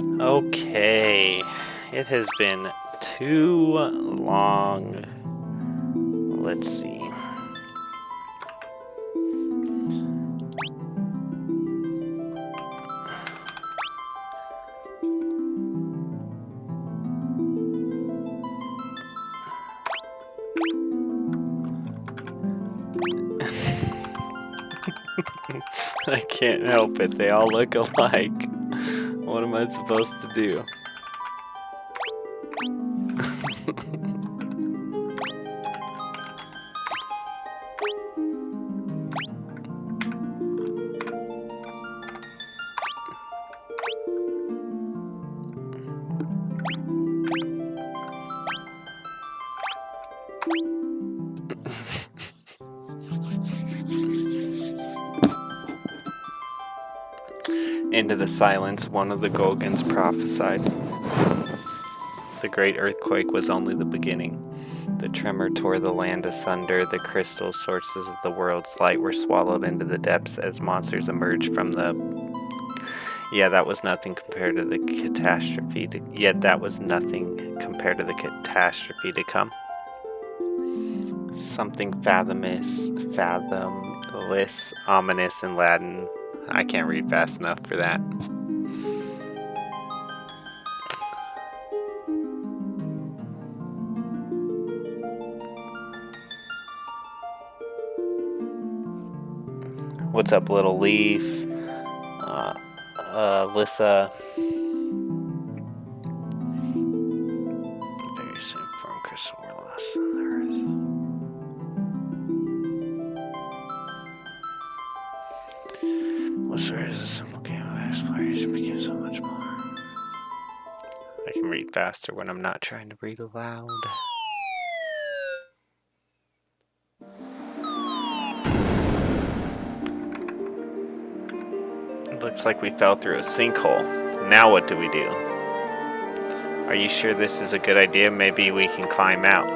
Okay, it has been too long. Let's see. I can't help it, they all look alike. What am I supposed to do? Into the silence, one of the Golgans prophesied. The great earthquake was only the beginning. The tremor tore the land asunder. The crystal sources of the world's light were swallowed into the depths as monsters emerged from the... Yet that was nothing compared to the catastrophe to come. Something fathomless, ominous in Latin. I can't read fast enough for that. What's up, Little Leaf? Alyssa. Very soon from crystal were lost on the earth. What sort is a simple game of exploration became so much more? I can read faster when I'm not trying to read aloud. Looks like we fell through a sinkhole. Now what do we do? Are you sure this is a good idea? Maybe we can climb out.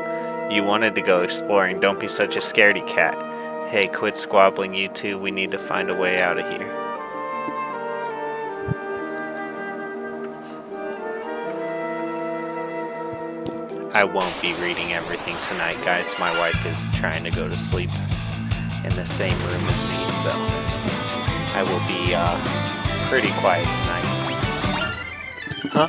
You wanted to go exploring. Don't be such a scaredy cat. Hey, quit squabbling, you two. We need to find a way out of here. I won't be reading everything tonight, guys. My wife is trying to go to sleep in the same room as me, so I will be pretty quiet tonight. Huh?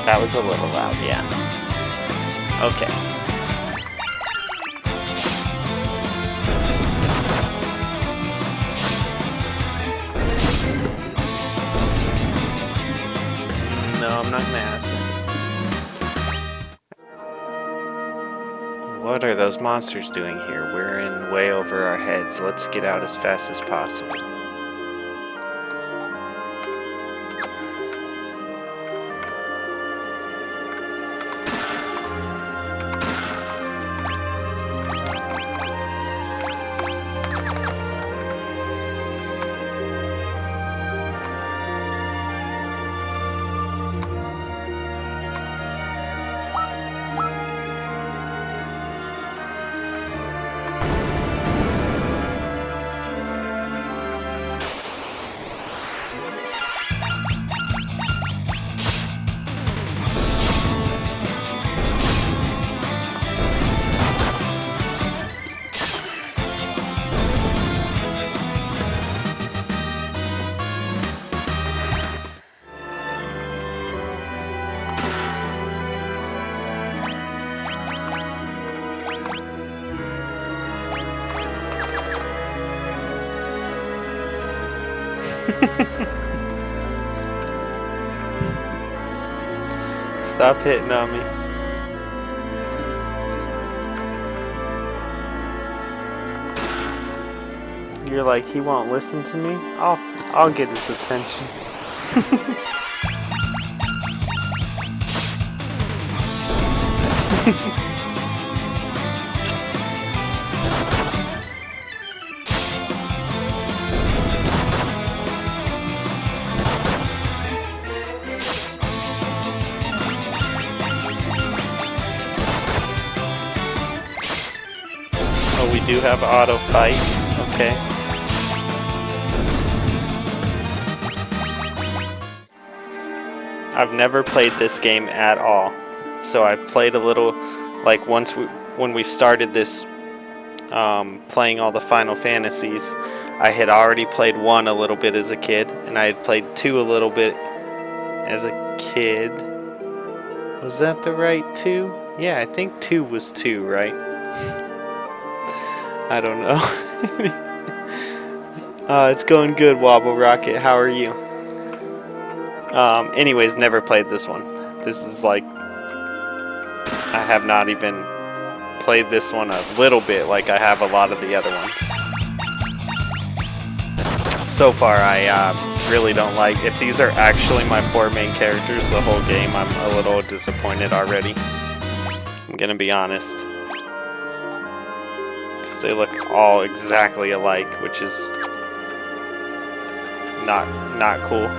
That was a little loud, yeah. Okay. No, I'm not gonna ask them. What are those monsters doing here? We're in way over our heads. Let's get out as fast as possible. Stop hitting on me. You're like, he won't listen to me? I'll get his attention. Oh, we do have auto fight. Okay. I've never played this game at all. So I played a little, like when we started this, playing all the Final Fantasies, I had already played 1 a little bit as a kid, and I had played 2 a little bit as a kid. Was that the right 2? Yeah, I think 2 was 2, right? I don't know. It's going good, Wobble Rocket. How are you? Anyways, never played this one. This is like, I have not even played this one a little bit like I have a lot of the other ones. So far, I really don't like, if these are actually my 4 main characters the whole game, I'm a little disappointed already. I'm gonna be honest. Because they look all exactly alike, which is not cool.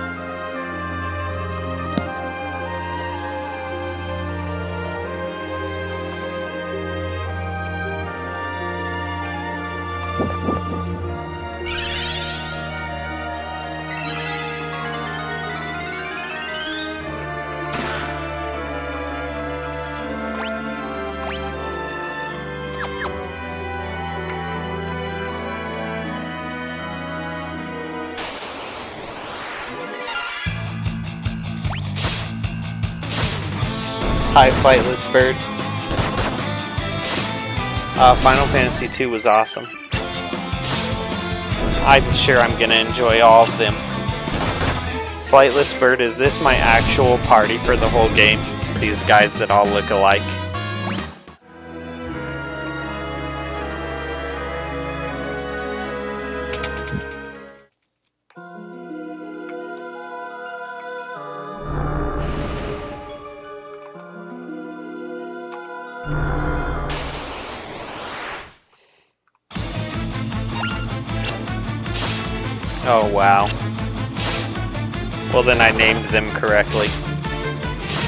Hi, Flightless Bird. Final Fantasy II was awesome. I'm sure I'm gonna enjoy all of them. Flightless Bird, is this my actual party for the whole game? These guys that all look alike. Oh, wow. Well, then I named them correctly. It's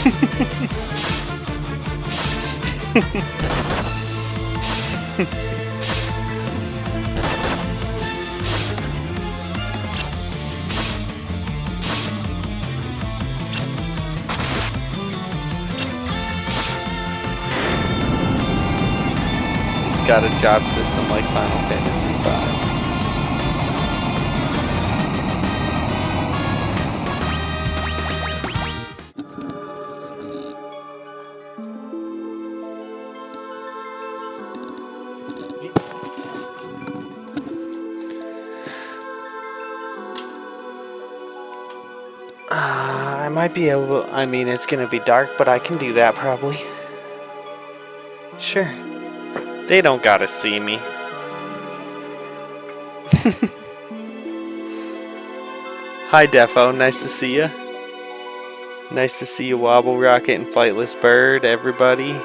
got a job system like Final Fantasy V. I might be able, I mean, it's gonna be dark, but I can do that probably. Sure. They don't gotta see me. Hi Defo, nice to see ya. Nice to see you, Wobble Rocket and Flightless Bird, everybody.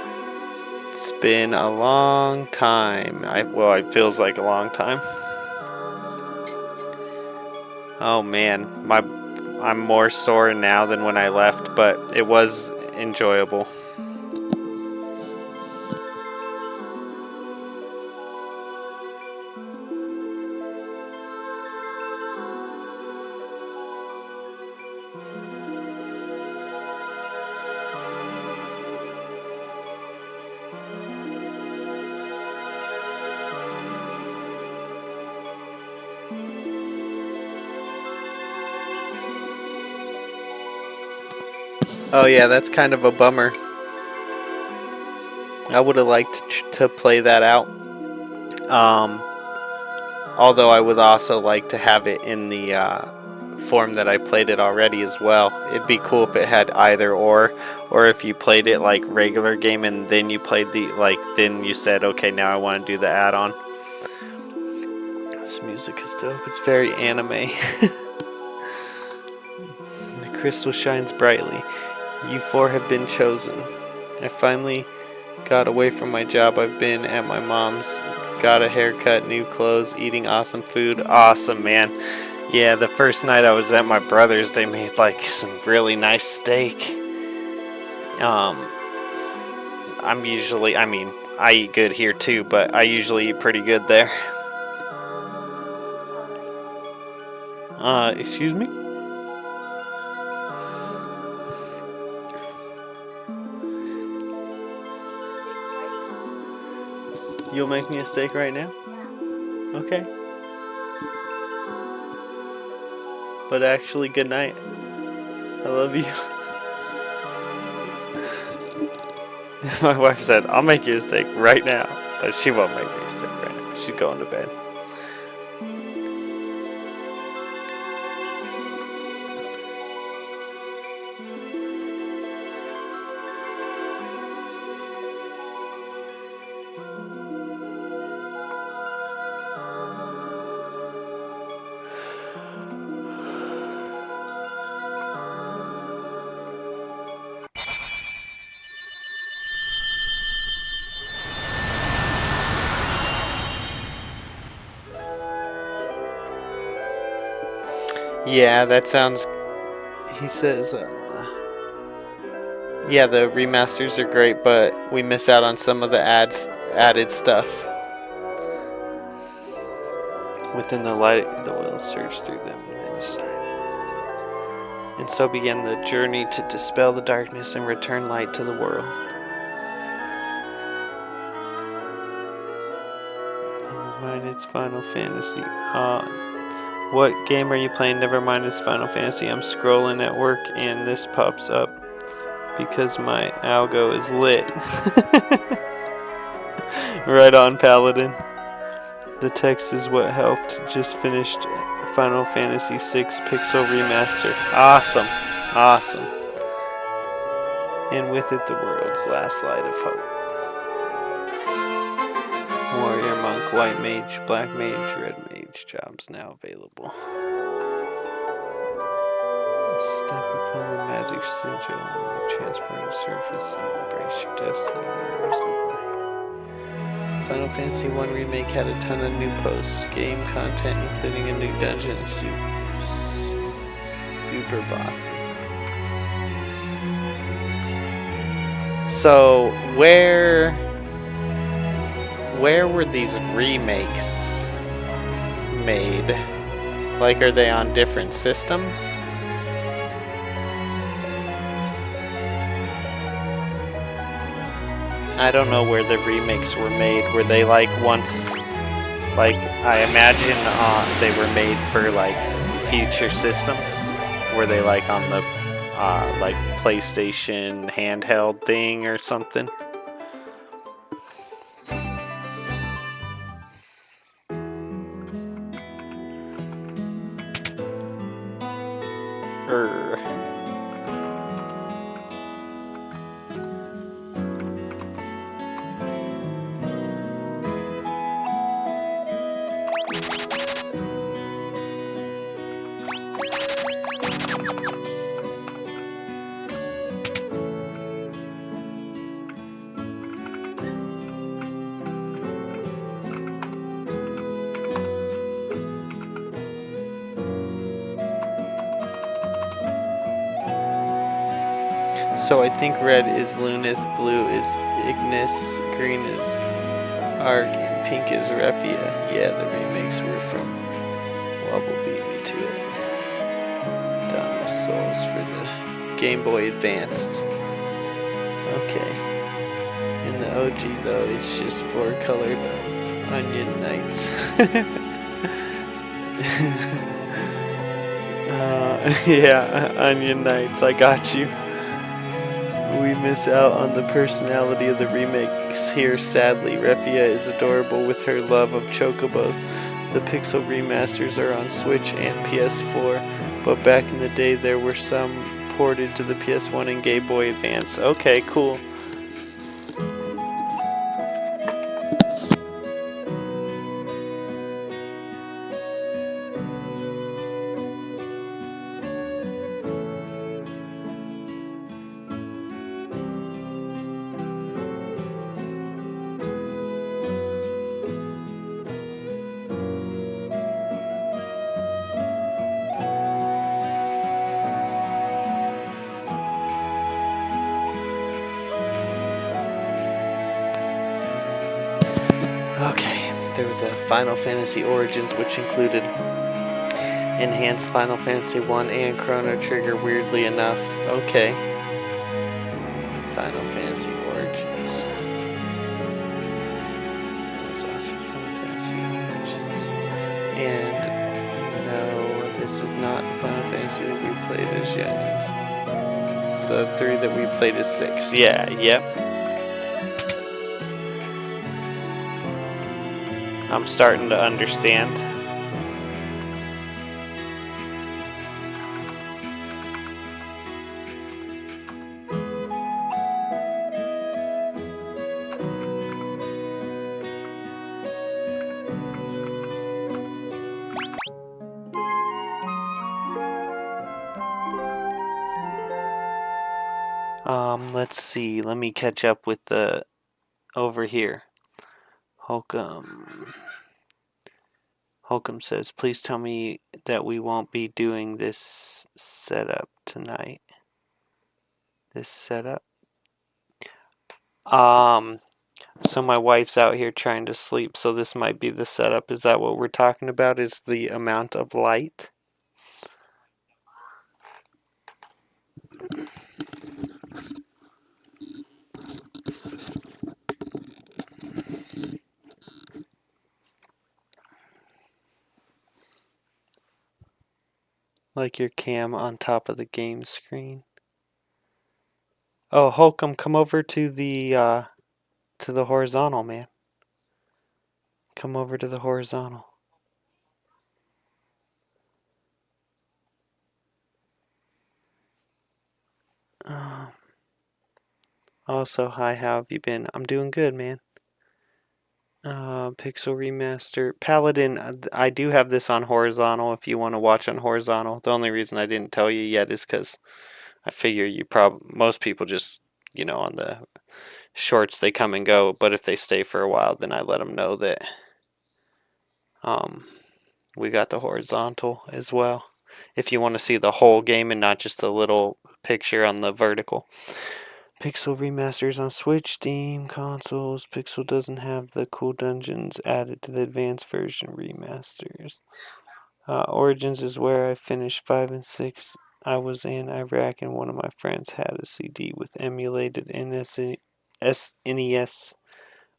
It's been a long time. Well, it feels like a long time. Oh man, I'm more sore now than when I left, but it was enjoyable. Oh yeah, that's kind of a bummer. I would have liked to play that out. Although I would also like to have it in the form that I played it already as well. It'd be cool if it had either or if you played it like regular game and then you played the, like, then you said, okay, now I want to do the add-on. This music music is dope. It's very anime. The crystal shines brightly. You four have been chosen. I finally got away from my job. I've been at my mom's. Got a haircut, new clothes, eating awesome food. Awesome, man. Yeah, the first night I was at my brother's, they made like some really nice steak. I eat good here too, but I usually eat pretty good there. Excuse me? You'll make me a steak right now? Okay. But actually, good night. I love you. My wife said, I'll make you a steak right now. But she won't make me a steak right now. She's going to bed. Yeah, that sounds... He says, yeah, the remasters are great, but we miss out on some of the added stuff. Within the light, the oil surged through them, and then you sighed. And so began the journey to dispel the darkness and return light to the world. Never mind, it's Final Fantasy. What game are you playing? Never mind, it's Final Fantasy. I'm scrolling at work and this pops up because my algo is lit. Right on, Paladin. The text is what helped. Just finished Final Fantasy VI Pixel Remaster. Awesome. Awesome. And with it, the world's last light of hope. Warrior, Monk, White Mage, Black Mage, Red Mage jobs now available. Step upon the magic sigil and transform the surface and embrace your destiny. Final Fantasy 1 Remake had a ton of new posts, game content including a new dungeon and super bosses. So where were these remakes made? Like, are they on different systems? I don't know where the remakes were made. Were they like once, like, I imagine they were made for like future systems? Were they like on the like PlayStation handheld thing or something? So I think red is Lunith, blue is Ignis, green is Ark, and pink is Refia. Yeah, the remakes were from Wobble Beat Me to It. Dawn of Souls for the Game Boy Advanced. Okay. In the OG though, it's just 4-colored Onion Knights. Yeah, Onion Knights, I got you. We miss out on the personality of the remakes here, sadly. Refia is adorable with her love of chocobos. The Pixel remasters are on Switch and PS4, but back in the day there were some ported to the PS1 and Game Boy Advance. Okay, cool. There was a Final Fantasy Origins, which included enhanced Final Fantasy 1 and Chrono Trigger, weirdly enough. Okay. Final Fantasy Origins. That was awesome. Final Fantasy Origins. And no, this is not Final Fantasy that we played as yet. It's the 3 that we played as 6. Yeah, yep. I'm starting to understand. Let's see. Let me catch up with the over here. Holcomb says, please tell me that we won't be doing this setup tonight. This setup? So my wife's out here trying to sleep, so this might be the setup. Is that what we're talking about? Is the amount of light? Like your cam on top of the game screen. Oh, Holcomb, come over to the horizontal, man. Come over to the horizontal. Also, hi, how have you been? I'm doing good, man. Pixel Remaster. Paladin, I do have this on horizontal if you want to watch on horizontal. The only reason I didn't tell you yet is because I figure most people just, on the shorts, they come and go. But if they stay for a while, then I let them know that we got the horizontal as well. If you want to see the whole game and not just a little picture on the vertical. Pixel remasters on Switch, Steam, consoles. Pixel doesn't have the cool dungeons added to the advanced version remasters. Origins is where I finished 5 and 6. I was in Iraq and one of my friends had a CD with emulated NES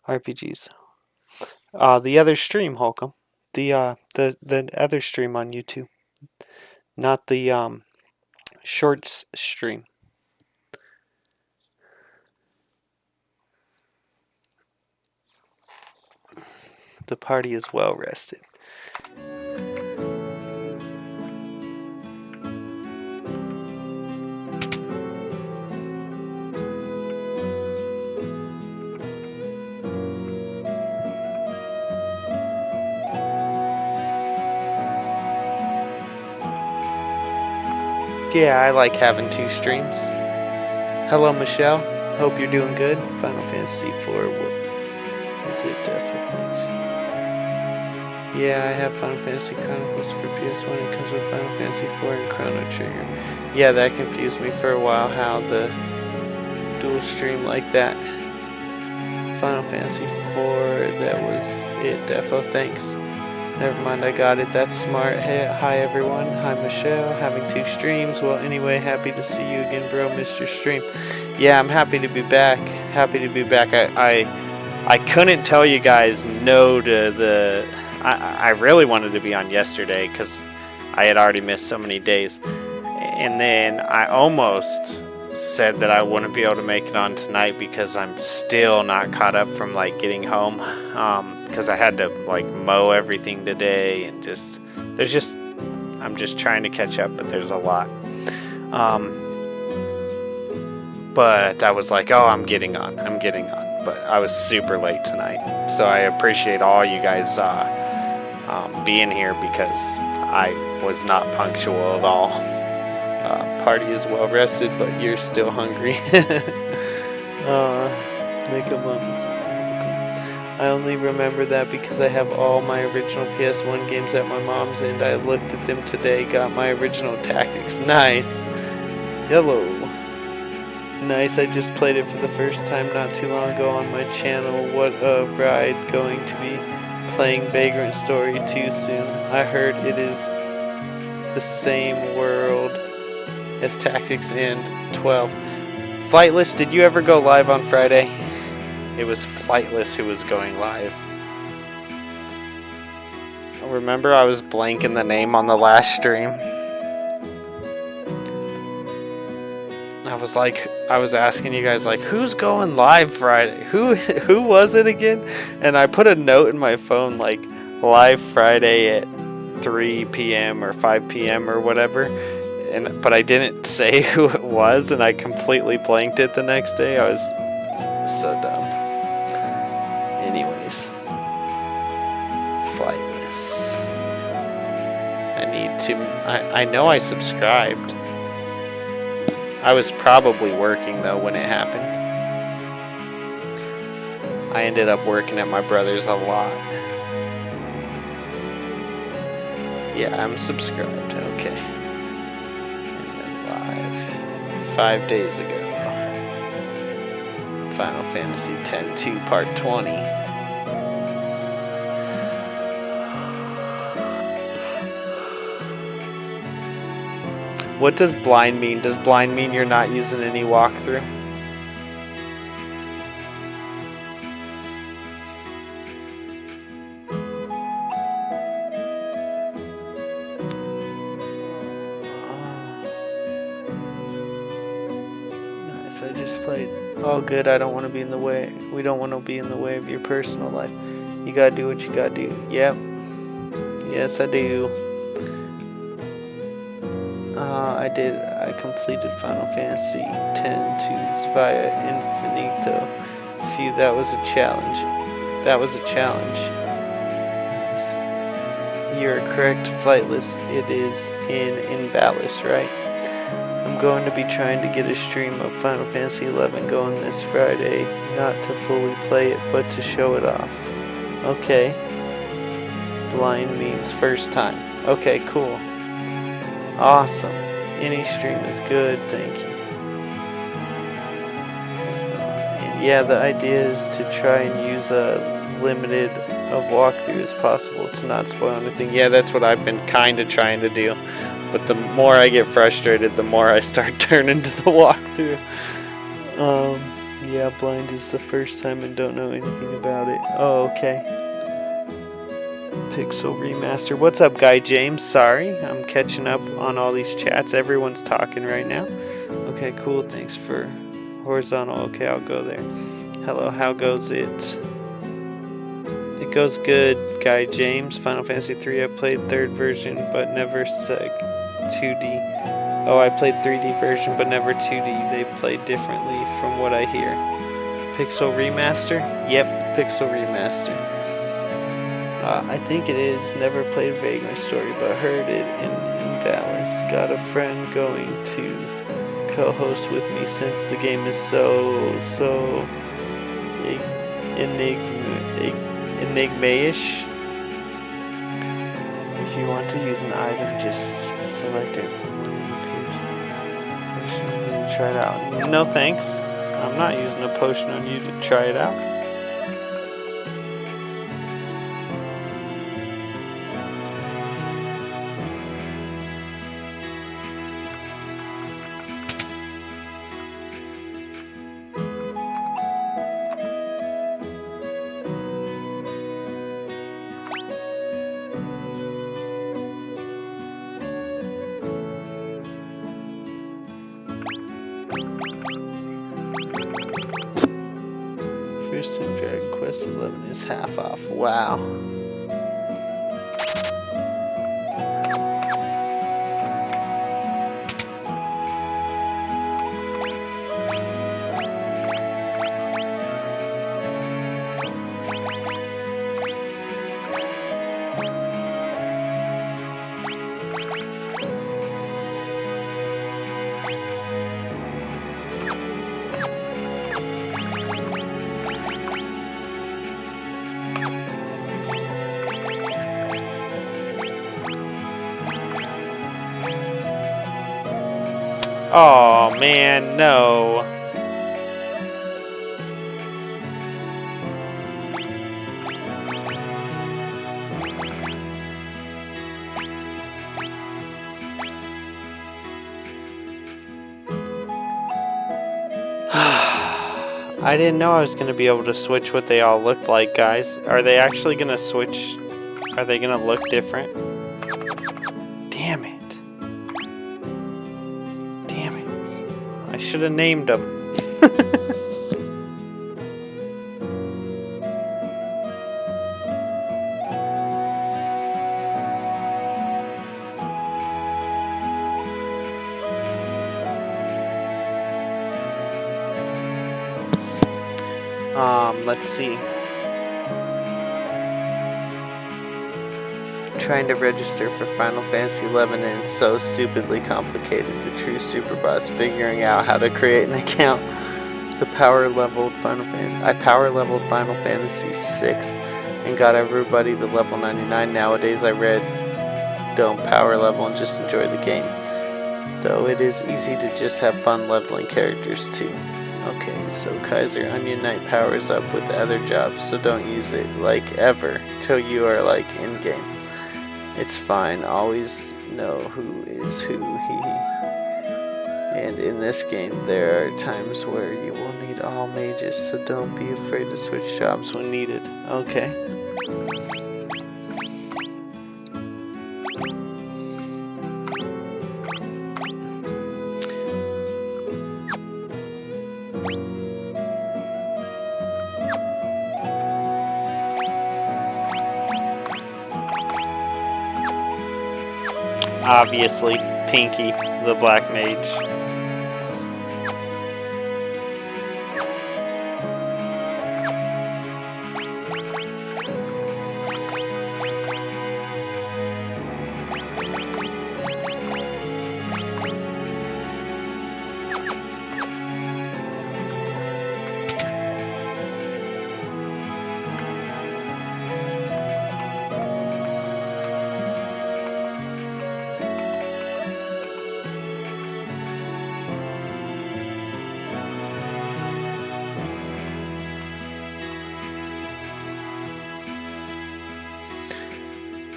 RPGs. The other stream, Holcomb. The other stream on YouTube. Not the shorts stream. The party is well rested. Yeah, I like having 2 streams. Hello, Michelle. Hope you're doing good. Final Fantasy IV. Is it definitely things? Yeah, I have Final Fantasy Chronicles for PS1. It comes with Final Fantasy IV and Chrono Trigger. Yeah, that confused me for a while how the dual stream like that. Final Fantasy IV, that was it, Defo. Thanks. Never mind, I got it. That's smart. Hey, hi everyone. Hi Michelle. Having 2 streams. Well, anyway, happy to see you again, bro. Missed your stream. Yeah, I'm happy to be back. Happy to be back. I couldn't tell you guys no to the... I really wanted to be on yesterday because I had already missed so many days. And then I almost said that I wouldn't be able to make it on tonight because I'm still not caught up from like getting home. Because I had to like mow everything today and I'm just trying to catch up, but there's a lot. But I was like, oh, I'm getting on. But I was super late tonight. So I appreciate all you guys being here because I was not punctual at all. Party is well rested, but you're still hungry. Make a moment. I only remember that because I have all my original PS1 games at my mom's and I looked at them today, got my original Tactics. Nice. Hello. Nice, I just played it for the first time not too long ago on my channel. What a ride going to be. playing Vagrant Story too soon. I heard it is the same world as Tactics and 12. Flightless, did you ever go live on Friday? It was Flightless who was going live. Remember, I was blanking the name on the last stream. I was asking you guys, like, who's going live Friday? Who was it again? And I put a note in my phone, like, live Friday at 3 p.m. or 5 p.m. or whatever. But I didn't say who it was, and I completely blanked it the next day. I was so dumb. Anyways. Flightless. I know I subscribed. I was probably working though when it happened. I ended up working at my brother's a lot. Yeah, I'm subscribed. Okay. And then live 5 days ago. Final Fantasy X-2 Part 20. What does blind mean? Does blind mean you're not using any walkthrough? Nice, I just played. Oh good, I don't want to be in the way. We don't want to be in the way of your personal life. You gotta do what you gotta do. Yep. Yes, I do. I completed Final Fantasy X-2 via Infinito. Phew, that was a challenge. You're correct, Flightless. It is in Invalis, right? I'm going to be trying to get a stream of Final Fantasy XI going this Friday. Not to fully play it, but to show it off. Okay. Blind means first time. Okay, cool. Awesome. Any stream is good, thank you. And yeah, the idea is to try and use a limited of walkthrough as possible to not spoil anything. Yeah, that's what I've been kind of trying to do. But the more I get frustrated, the more I start turning to the walkthrough. Yeah, blind is the first time and don't know anything about it. Oh, okay. Pixel Remaster. What's up, Guy James? Sorry, I'm catching up on all these chats. Everyone's talking right now. Okay, cool. Thanks for horizontal. Okay, I'll go there. Hello, how goes it? It goes good, Guy James. Final Fantasy 3, I played 3rd version, but never Seg 2D. Oh, I played 3D version, but never 2D. They play differently from what I hear. Pixel Remaster? Yep, Pixel Remaster. I think it is. Never played Vagrant Story, but heard it in Invalis. Got a friend going to co-host with me since the game is so enigma-ish. If you want to use an item, just select it from one of the potion and try it out. No thanks. I'm not using a potion on you to try it out. First in Dragon Quest XI is half off. Wow. Oh man, no. I didn't know I was going to be able to switch what they all looked like, guys. Are they actually going to switch? Are they going to look different? Damn it. Damn it. I should have named them. Let's see. Trying to register for Final Fantasy XI is so stupidly complicated. The true super boss figuring out how to create an account. I power leveled Final Fantasy VI and got everybody to level 99. Nowadays I don't power level and just enjoy the game. Though it is easy to just have fun leveling characters too. Okay, so Kaiser Onion Knight powers up with other jobs, so don't use it, like, ever, till you are, like, in-game. It's fine, always know who is who, And in this game, there are times where you will need all mages, so don't be afraid to switch jobs when needed. Okay. Obviously, Pinky, the Black Mage.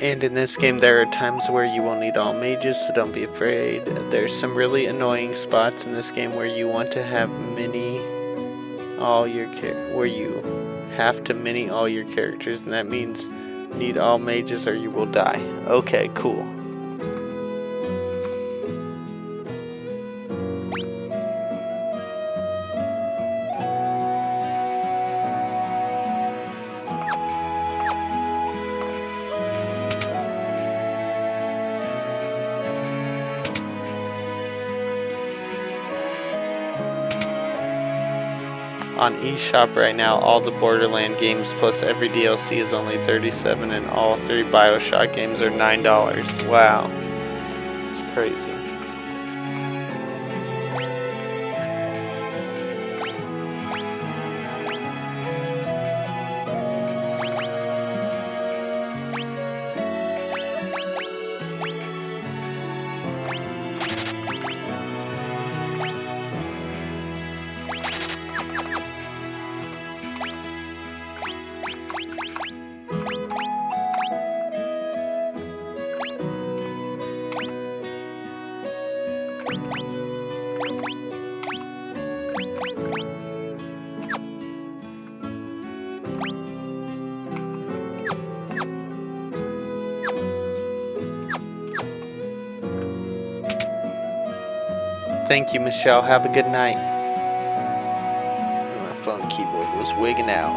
And in this game, there are times where you will need all mages, so don't be afraid. There's some really annoying spots in this game where you want to have all your characters, and that means need all mages or you will die. Okay, cool. On eShop right now, all the Borderlands games plus every DLC is only $37, and all 3 BioShock games are $9. Wow. It's crazy. Thank you, Michelle. Have a good night. My phone keyboard was wigging out.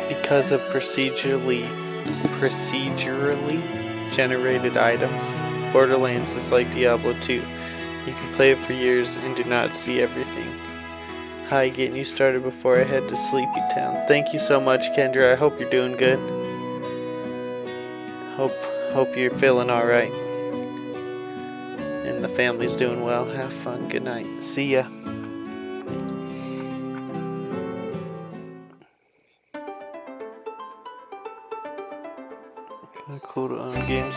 Because of procedurally generated items, Borderlands is like Diablo 2. You can play it for years and do not see everything. Hi, getting you started before I head to Sleepy Town. Thank you so much, Kendra. I hope you're doing good. Hope you're feeling alright. And the family's doing well. Have fun. Good night. See ya.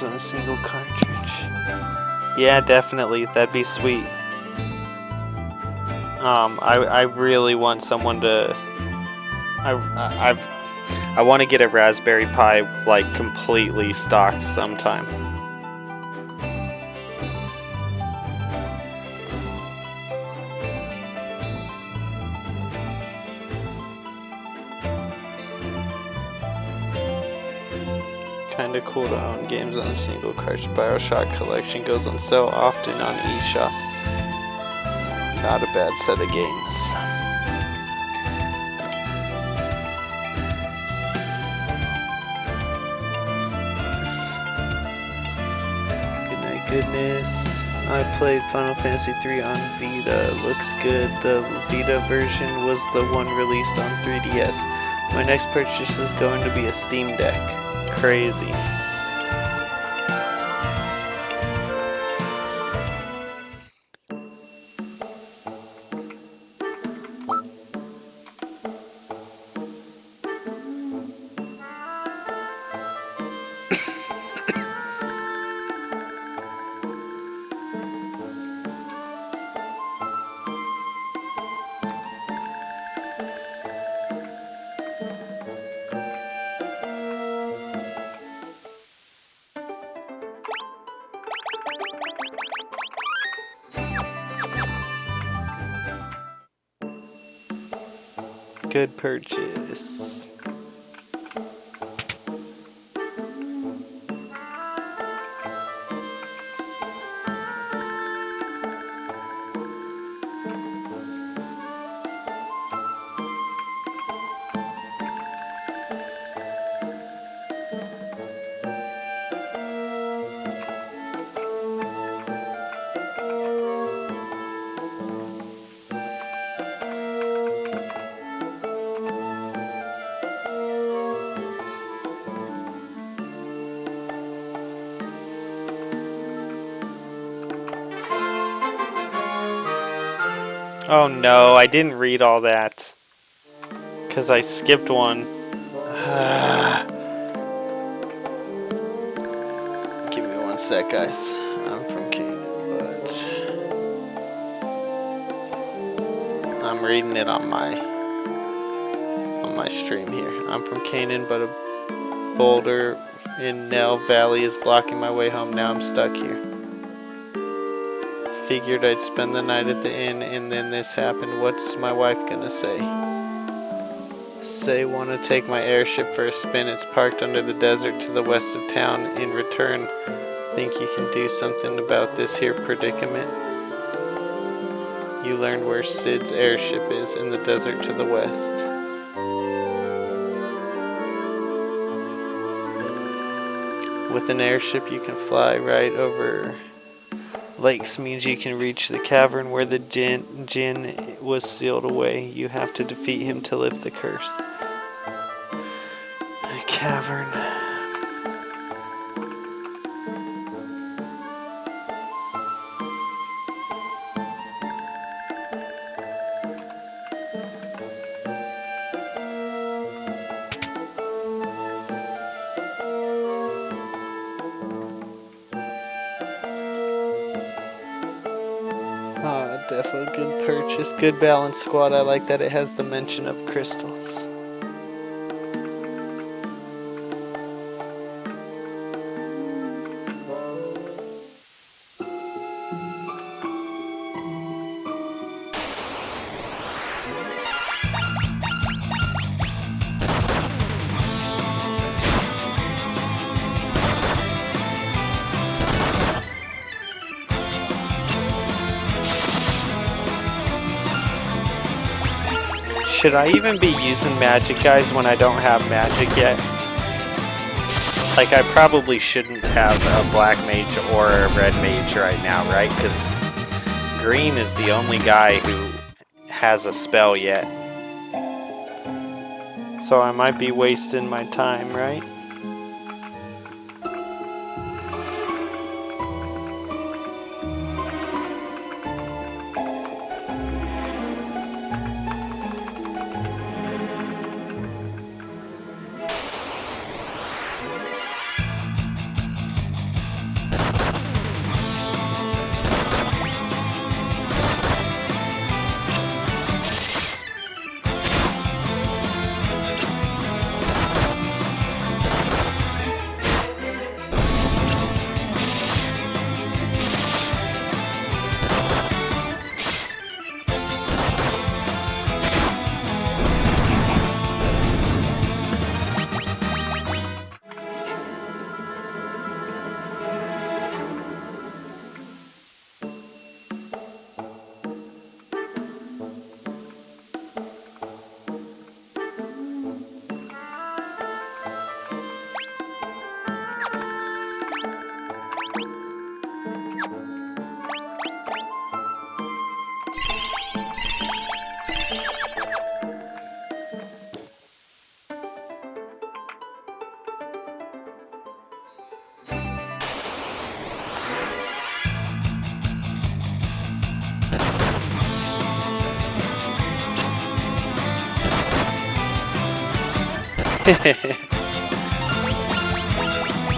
games on a single cartridge. Yeah, definitely. That'd be sweet. I really want someone to. I want to get a Raspberry Pi like completely stocked sometime. Kinda cool to own games on a single cartridge. BioShock Collection goes on sale often on eShop. Not a bad set of games. Goodness, I played Final Fantasy 3 on Vita. Looks good. The Vita version was the one released on 3DS. My next purchase is going to be a Steam Deck. Crazy. Good purchase. Oh no, I didn't read all that. Because I skipped one. Give me one sec, guys. I'm from Canaan, but I'm reading it on my stream here. I'm from Canaan, but a boulder in Nell Valley is blocking my way home. Now I'm stuck here. Figured I'd spend the night at the inn, and then this happened. What's my wife gonna say? Say wanna take my airship for a spin. It's parked under the desert to the west of town. In return, think you can do something about this here predicament? You learned where Sid's airship is, in the desert to the west. With an airship you can fly right over lakes, means you can reach the cavern where the Jinn was sealed away. You have to defeat him to lift the curse. A cavern. Definitely good purchase. Good balance, squad. I like that it has the mention of crystals. Should I even be using magic, guys, when I don't have magic yet? Like, I probably shouldn't have a black mage or a red mage right now, right? Because green is the only guy who has a spell yet. So I might be wasting my time, right?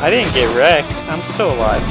I didn't get wrecked. I'm still alive.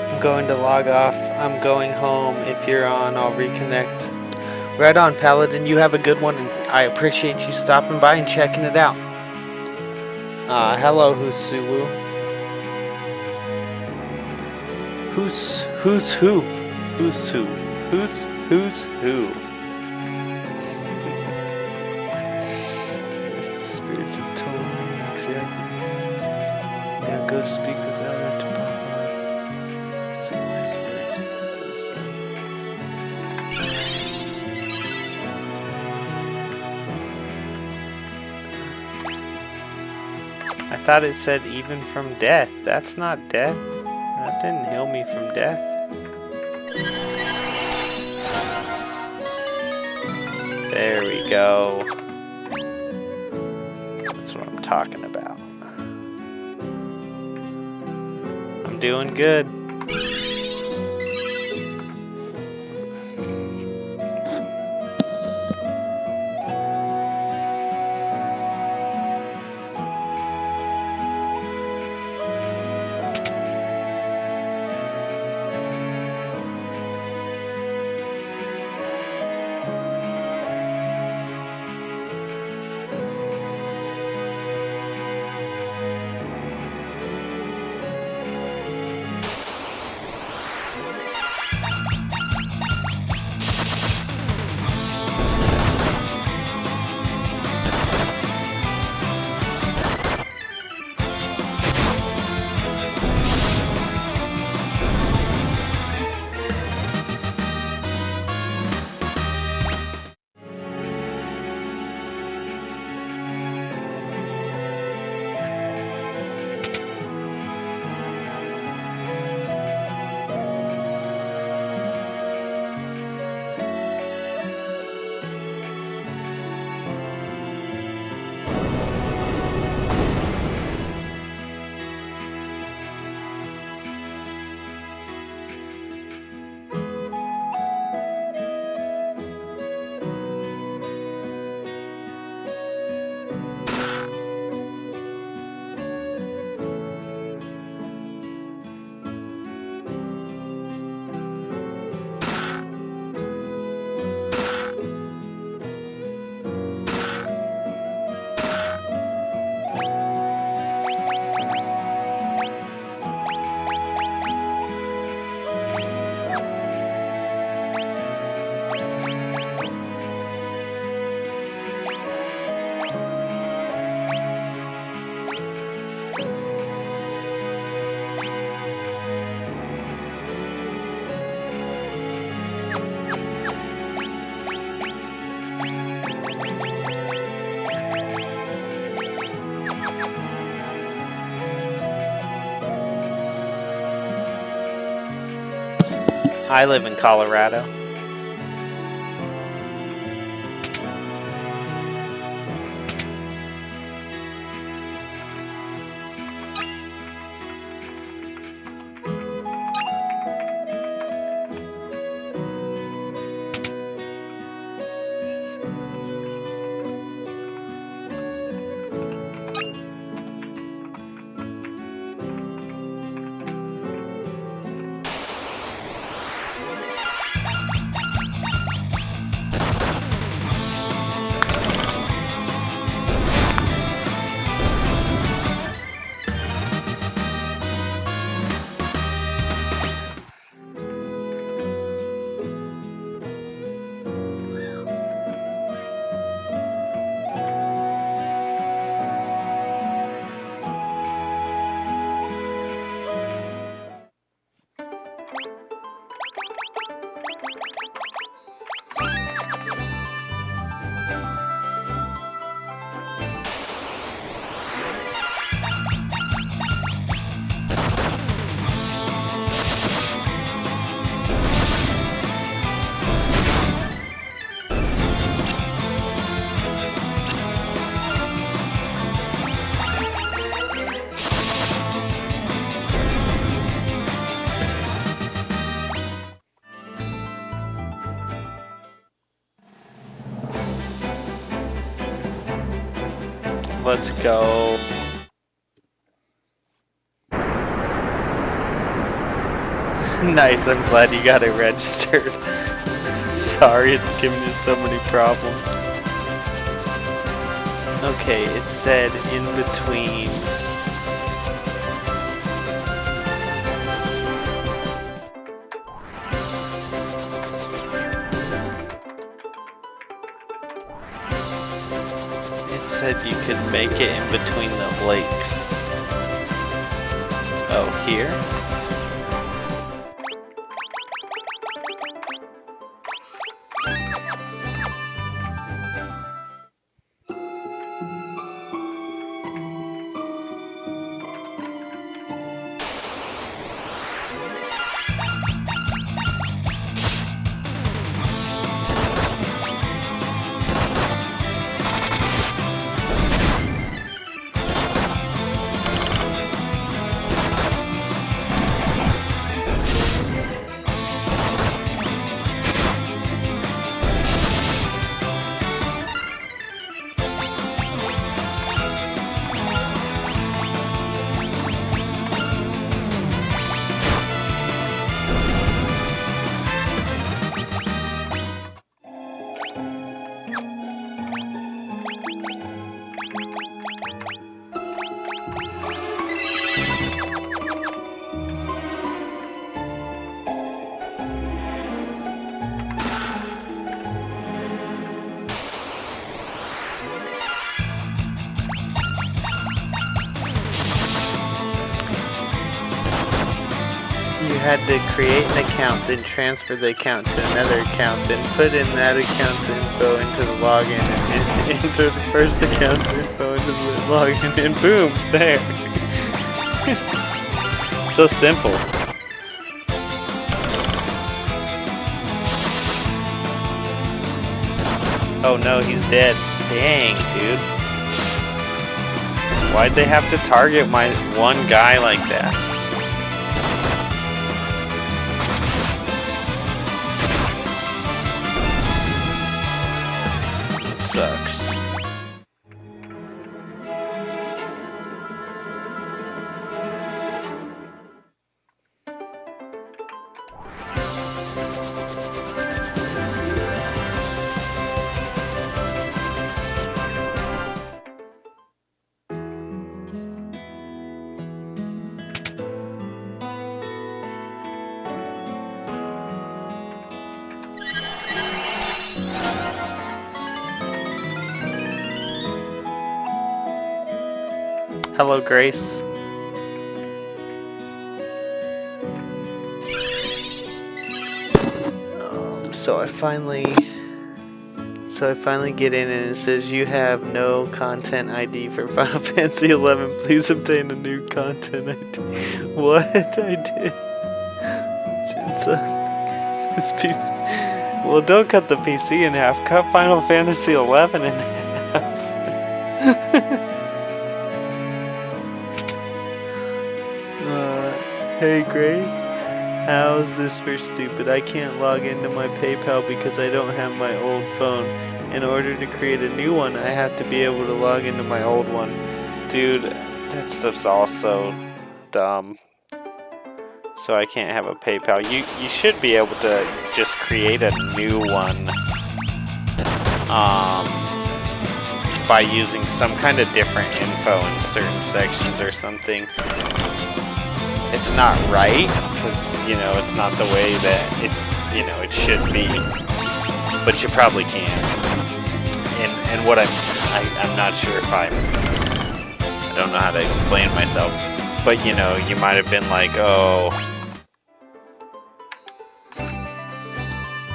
I'm going to log off. I'm going home. If you're on, I'll reconnect. Right on, Paladin. You have a good one, and I appreciate you stopping by and checking it out. Hello, Husulu. Who's who? Who's who? Who's who? It's the spirits have told me exactly. Now go speak with Elder to Papa. Some wise words of wisdom. I thought it said even from death. That's not death. That didn't heal me from death. There we go. That's what I'm talking about. I'm doing good. I live in Colorado. Let's go. Nice, I'm glad you got it registered. Sorry, it's giving you so many problems. Okay, it said in between. It said you could make it in between the lakes. Oh, here? You had to create an account, then transfer the account to another account, then put in that account's info into the login, and enter the first account's info into the login, and boom, there. So simple. Oh no, he's dead. Dang, dude. Why'd they have to target my one guy like that? It sucks. Hello, Grace. So I finally get in and it says you have no content ID for Final Fantasy 11. Please obtain a new content ID. What? I did. This PC. Well, don't cut the PC in half. Cut Final Fantasy 11 in half. Hey Grace, how's this for stupid? I can't log into my PayPal because I don't have my old phone. In order to create a new one, I have to be able to log into my old one. Dude, that stuff's also dumb. So I can't have a PayPal. You should be able to just create a new one by using some kind of different info in certain sections or something. It's not right, because, you know, it's not the way that it should be, but you probably can. And what I'm not sure if I don't know how to explain myself, but, you know, you might have been like, oh,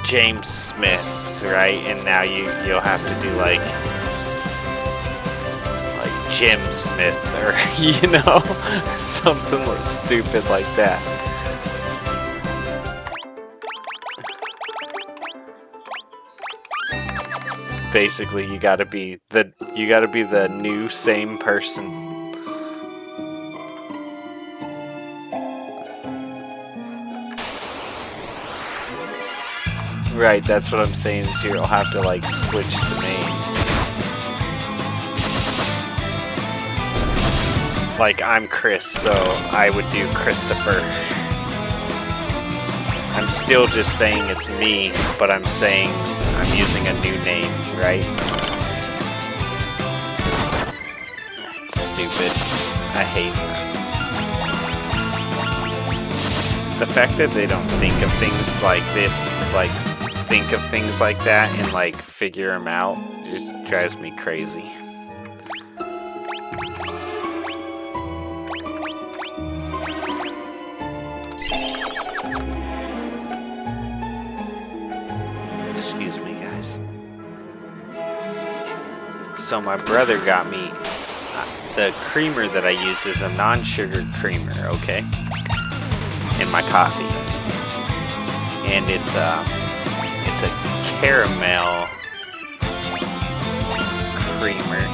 James Smith, right? And now you'll have to do like Jim Smith, or, you know, something stupid like that. Basically, you gotta be the new same person. Right, that's what I'm saying, is you'll have to like switch the name. Like, I'm Chris, so I would do Christopher. I'm still just saying it's me, but I'm saying I'm using a new name, right? It's stupid. I hate that. The fact that they don't think of things like this, like, think of things like that and, like, figure them out, just drives me crazy. So my brother got me the creamer that I use is a non-sugar creamer, okay, in my coffee, and it's a caramel creamer.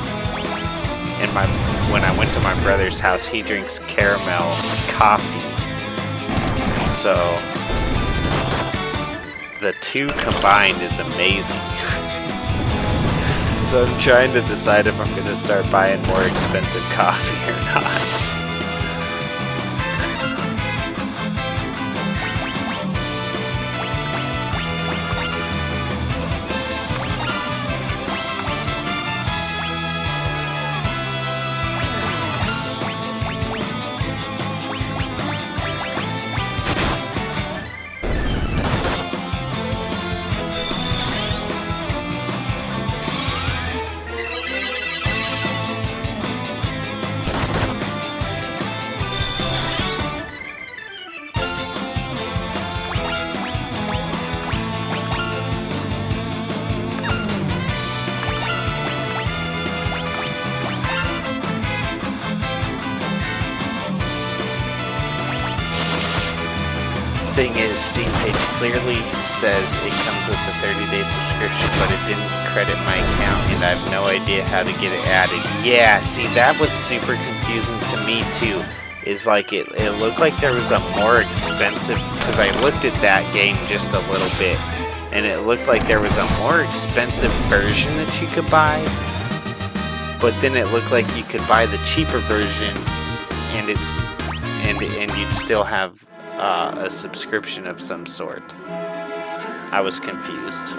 And when I went to my brother's house, he drinks caramel coffee, so the two combined is amazing. So I'm trying to decide if I'm going to start buying more expensive coffee or not. Thing is, Steam page clearly says it comes with a 30-day subscription, but it didn't credit my account, and I have no idea how to get it added. Yeah, see, that was super confusing to me too. Is like it looked like there was a more expensive, because I looked at that game just a little bit, and it looked like there was a more expensive version that you could buy, but then it looked like you could buy the cheaper version, and you'd still have a subscription of some sort. I was confused.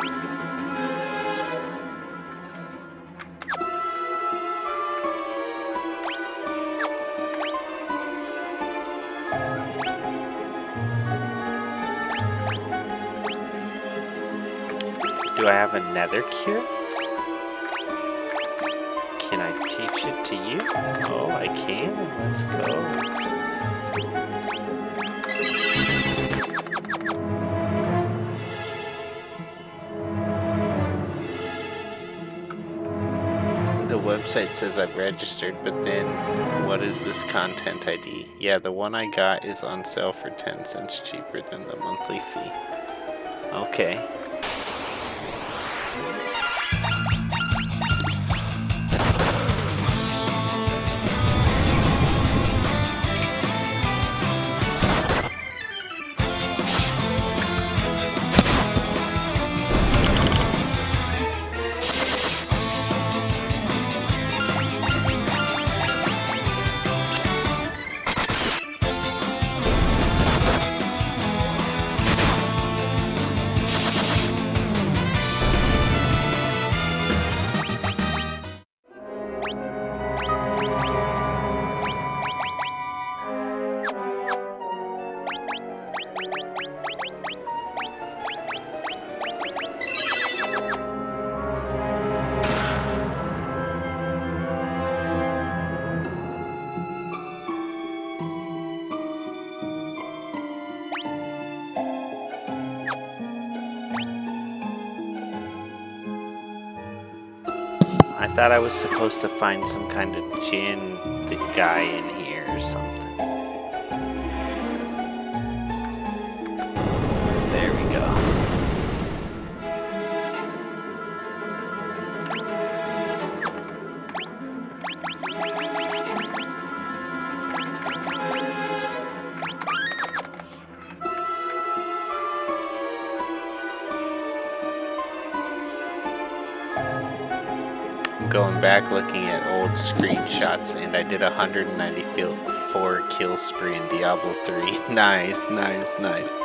Do I have a nether cure? Can I teach it to you? Oh, I can. Let's go. The website says I've registered, but then what is this content ID? Yeah, the one I got is on sale for 10 cents cheaper than the monthly fee. Okay. I thought I was supposed to find some kind of Jinn, the guy in here or something. There we go. Going back looking at old screenshots, and I did 194 kill spree in Diablo 3. Nice, nice, nice.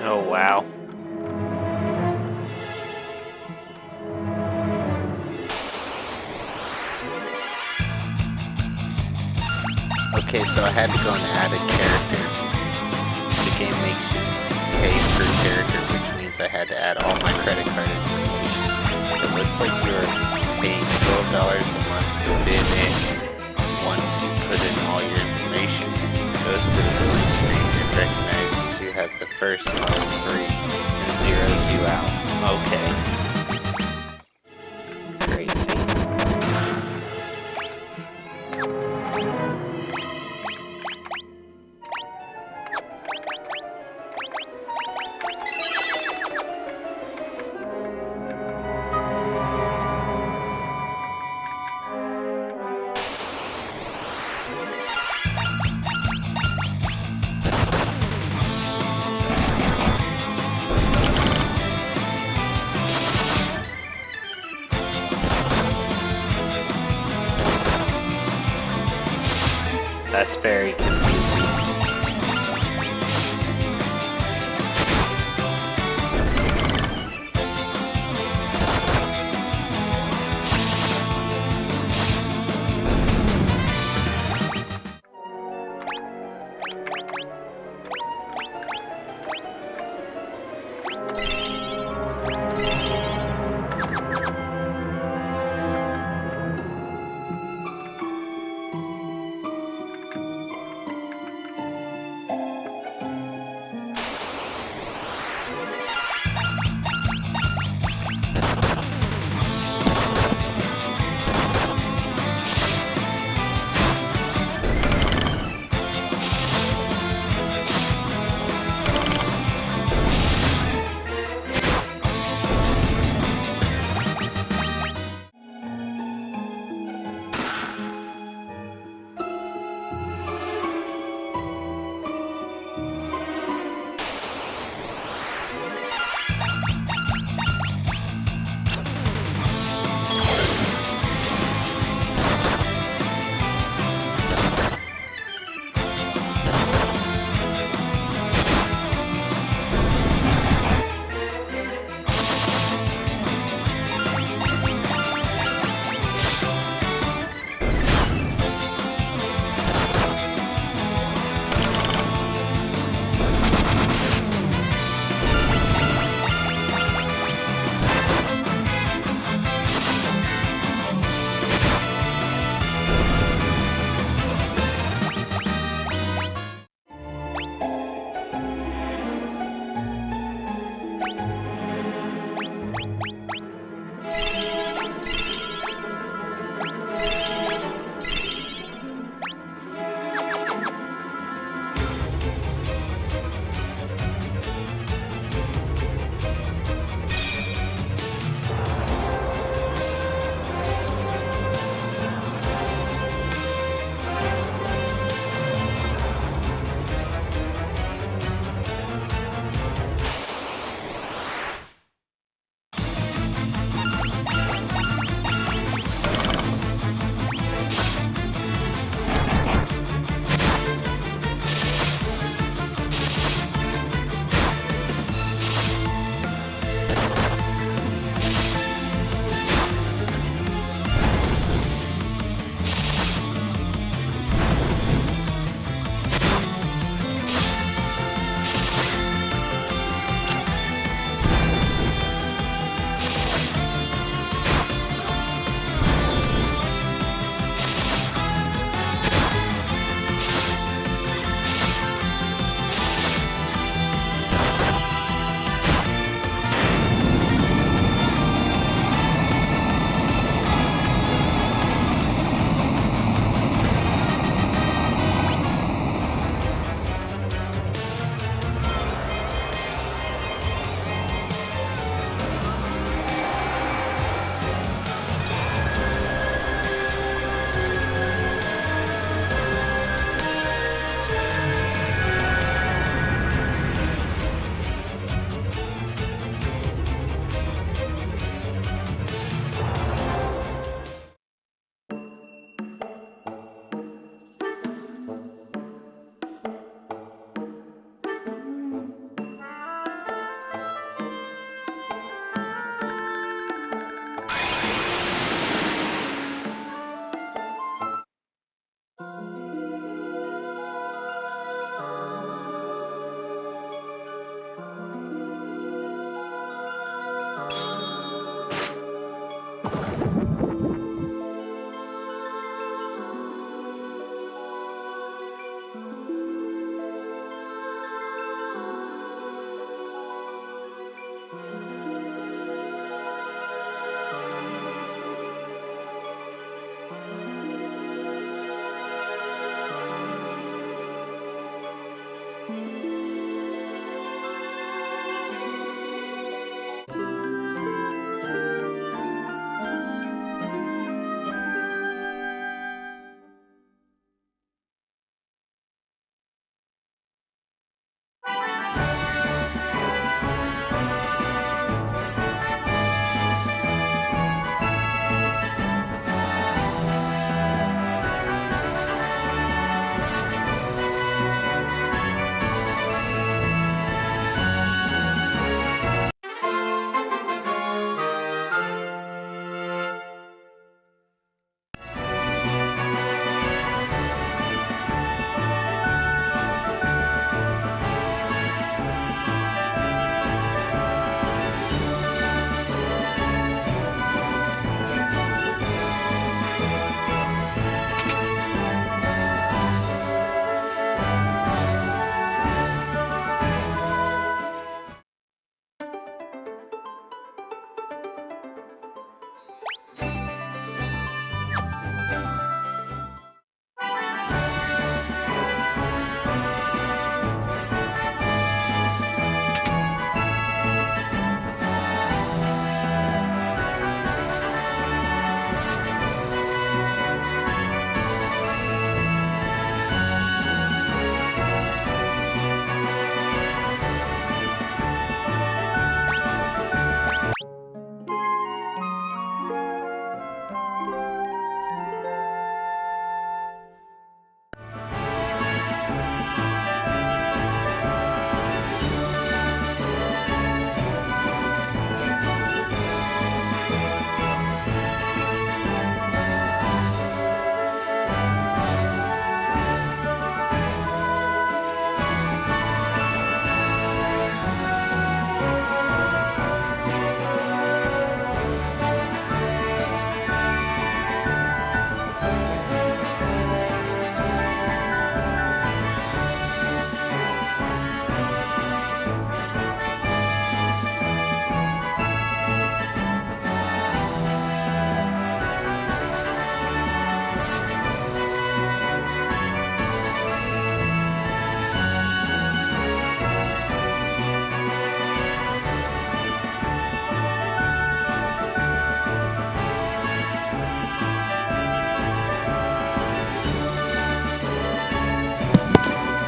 Oh, wow. Okay, so I had to go and add a character. The game makes you pay per character, which means I had to add all my credit card information. It looks like you're paying $12 a month within it. Once you put in all your information, it goes to the billing screen and recognizes you have the first month free and zeroes you out. Okay. Crazy. That's very confusing.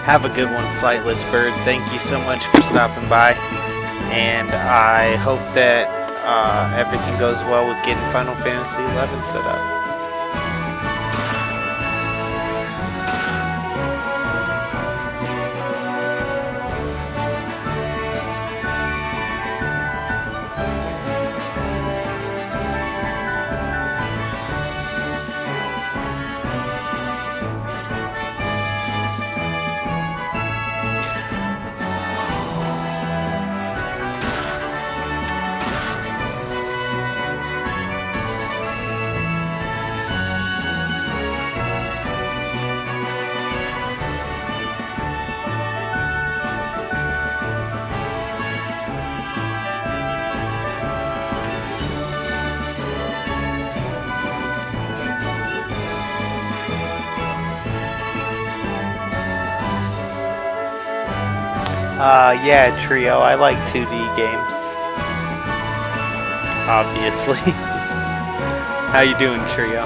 Have a good one, Flightless Bird. Thank you so much for stopping by, and I hope that everything goes well with getting Final Fantasy XI set up. Yeah, Trio, I like 2D games. Obviously. How you doing, Trio?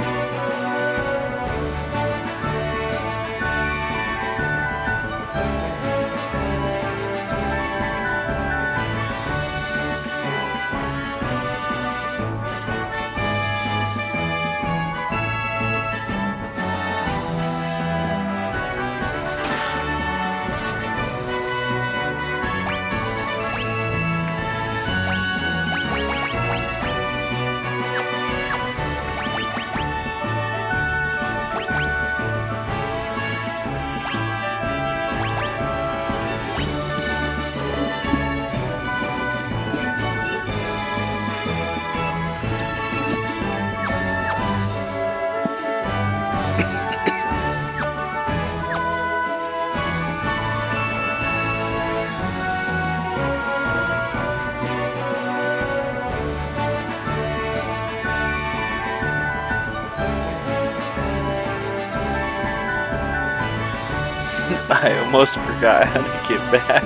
I almost forgot how to get back.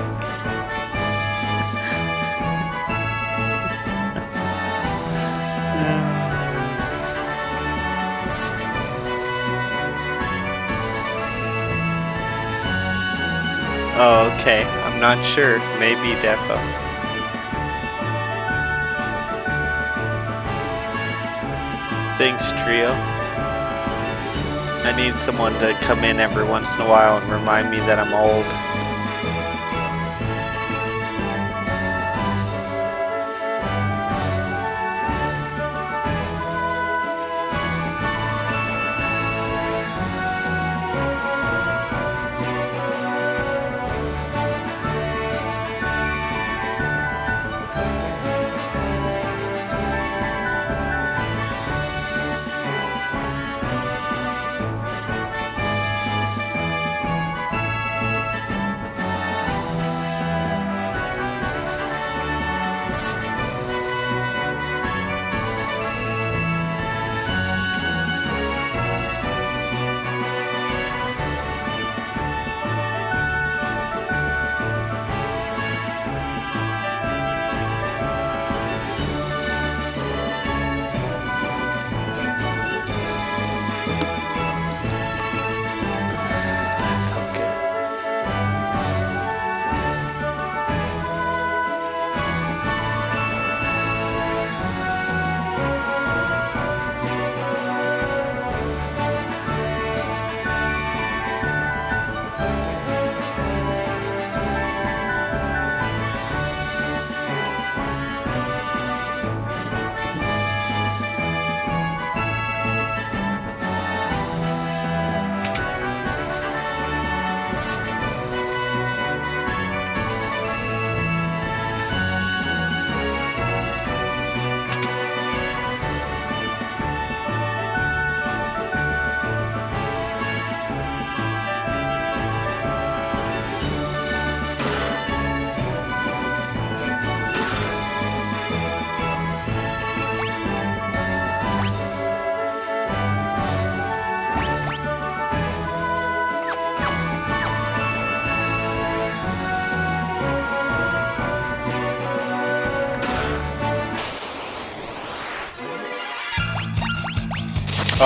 Oh, okay. I'm not sure. Maybe Defo. Thanks, Trio. I need someone to come in every once in a while and remind me that I'm old.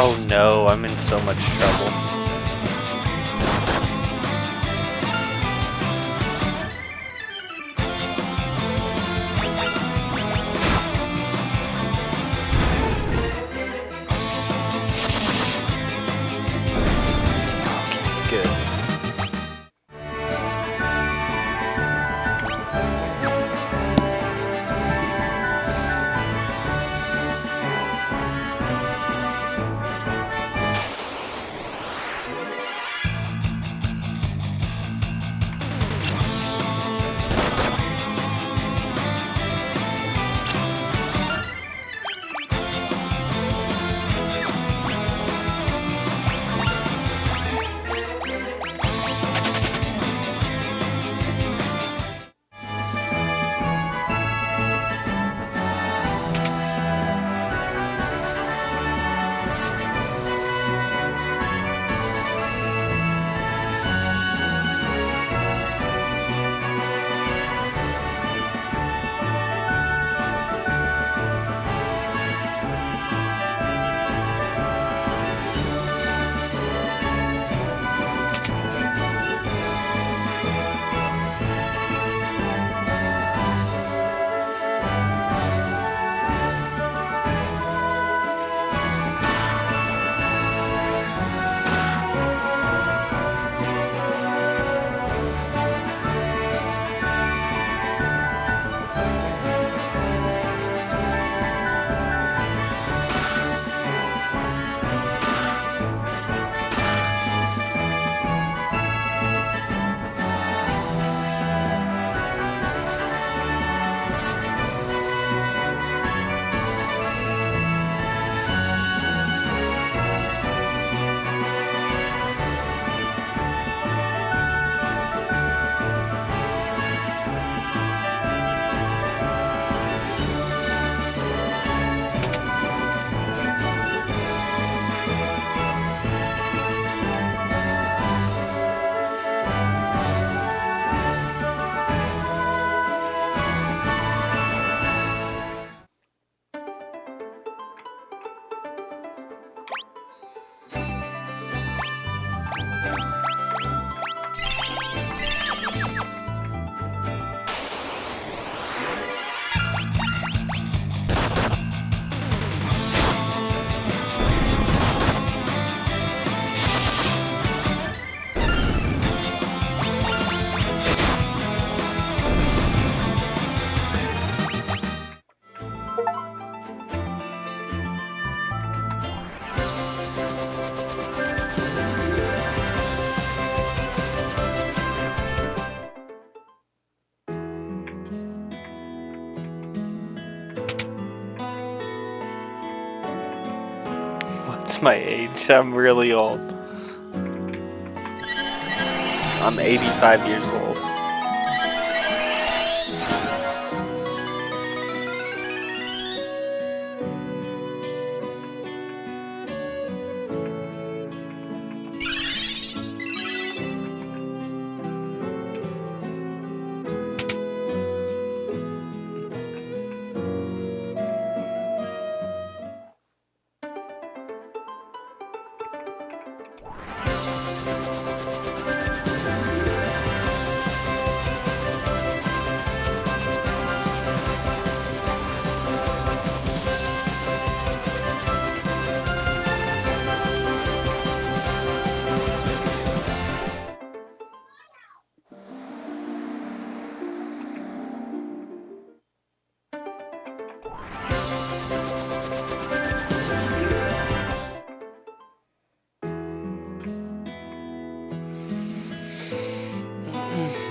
Oh no, I'm in so much trouble. That's my age. I'm really old. I'm 85 years old.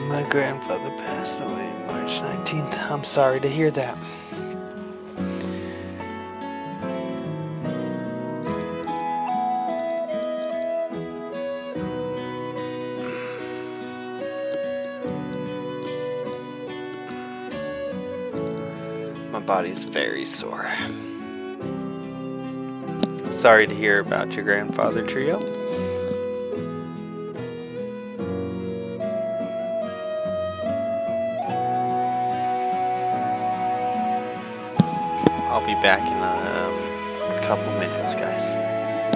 My grandfather passed away March 19th. I'm sorry to hear that. My body's very sore. Sorry to hear about your grandfather, Trio. I'll be back in a couple minutes, guys.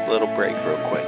Little break real quick.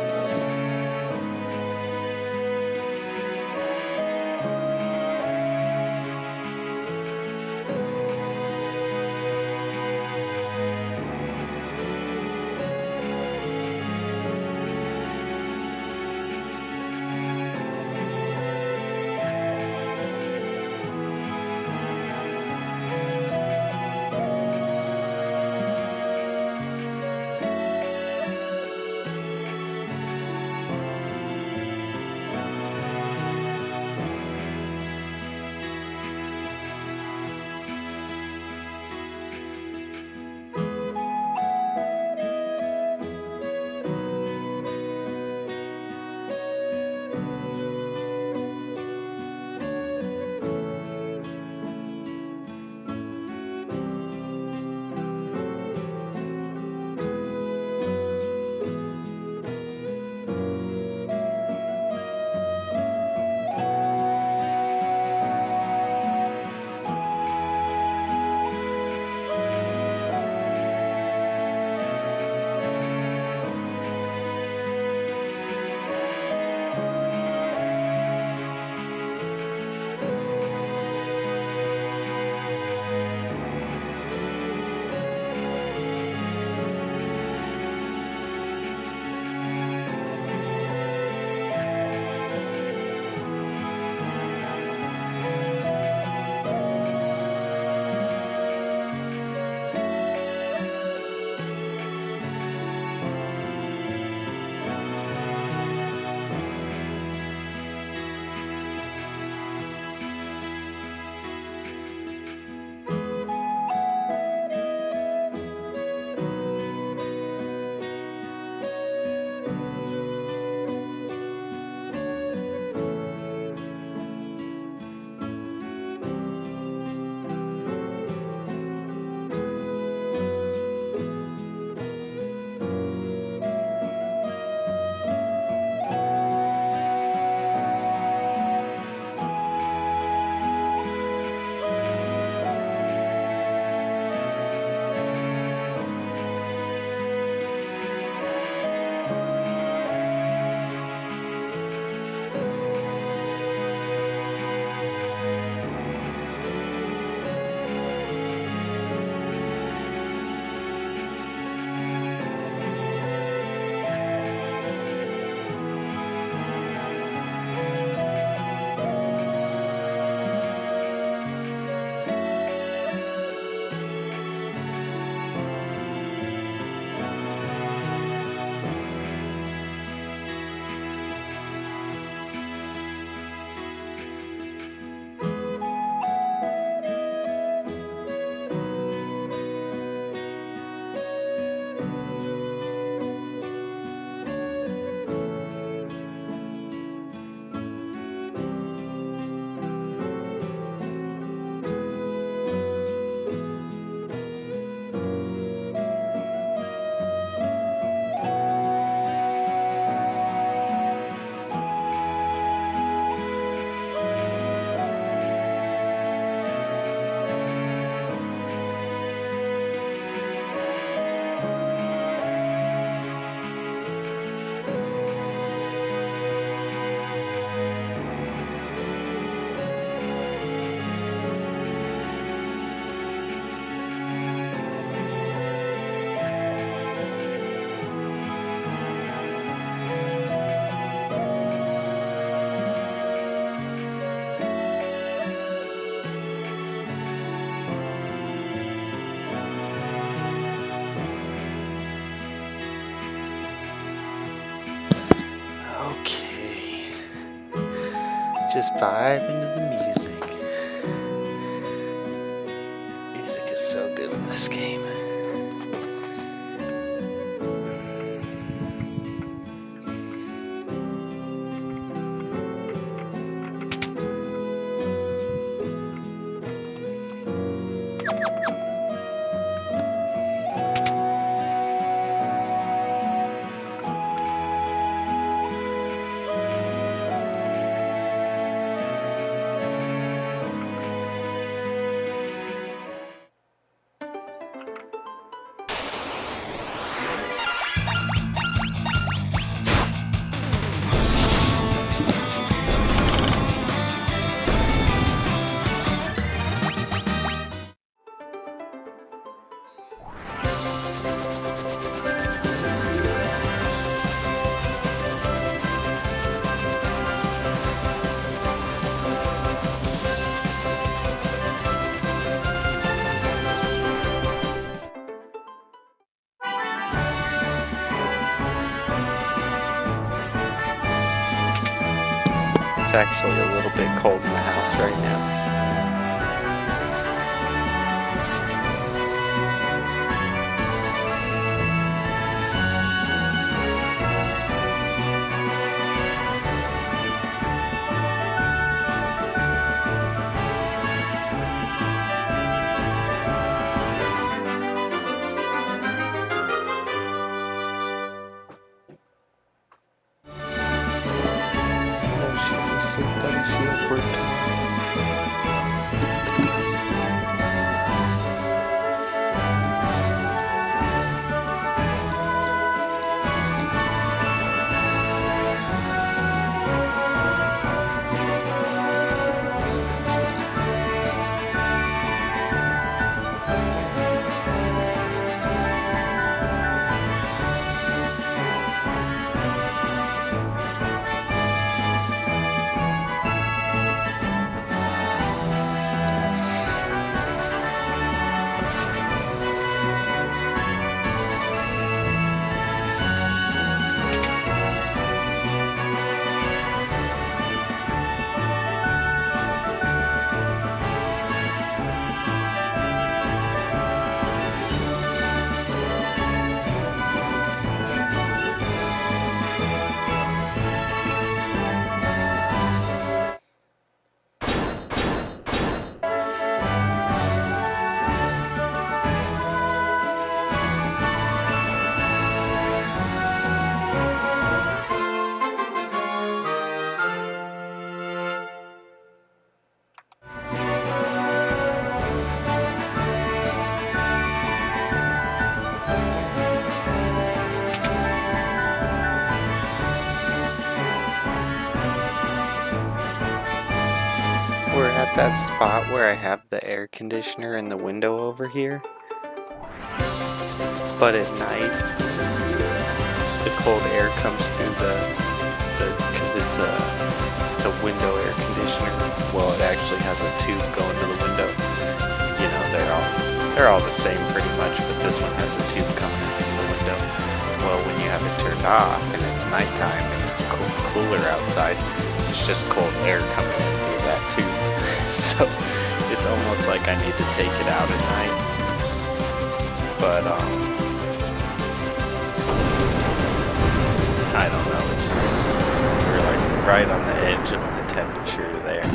Okay. Just vibe into the music. Music is so good in this game. It's actually a little bit cold in the house right now. Hello, Sheila, sweet buddy. She has work tomorrow. We're at that spot where I have the air conditioner in the window over here. But at night, the cold air comes through because it's a window air conditioner. Well, it actually has a tube going to the window. You know, they're all the same pretty much, but this one has a tube coming in the window. Well, when you have it turned off and it's nighttime and it's cooler outside, it's just cold air coming in through that tube. So it's almost like I need to take it out at night. But I don't know. We're like right on the edge of the temperature there.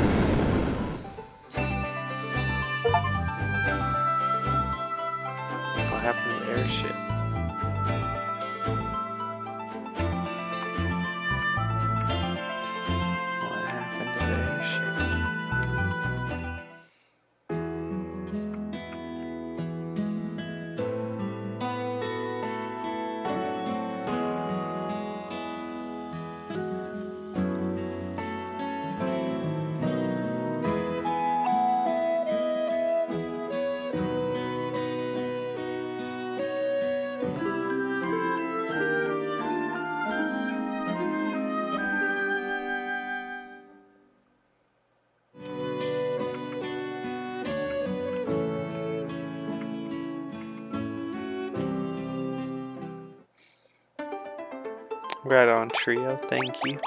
What happened to the airship? What happened to the airship? Right on, Trio. Thank you.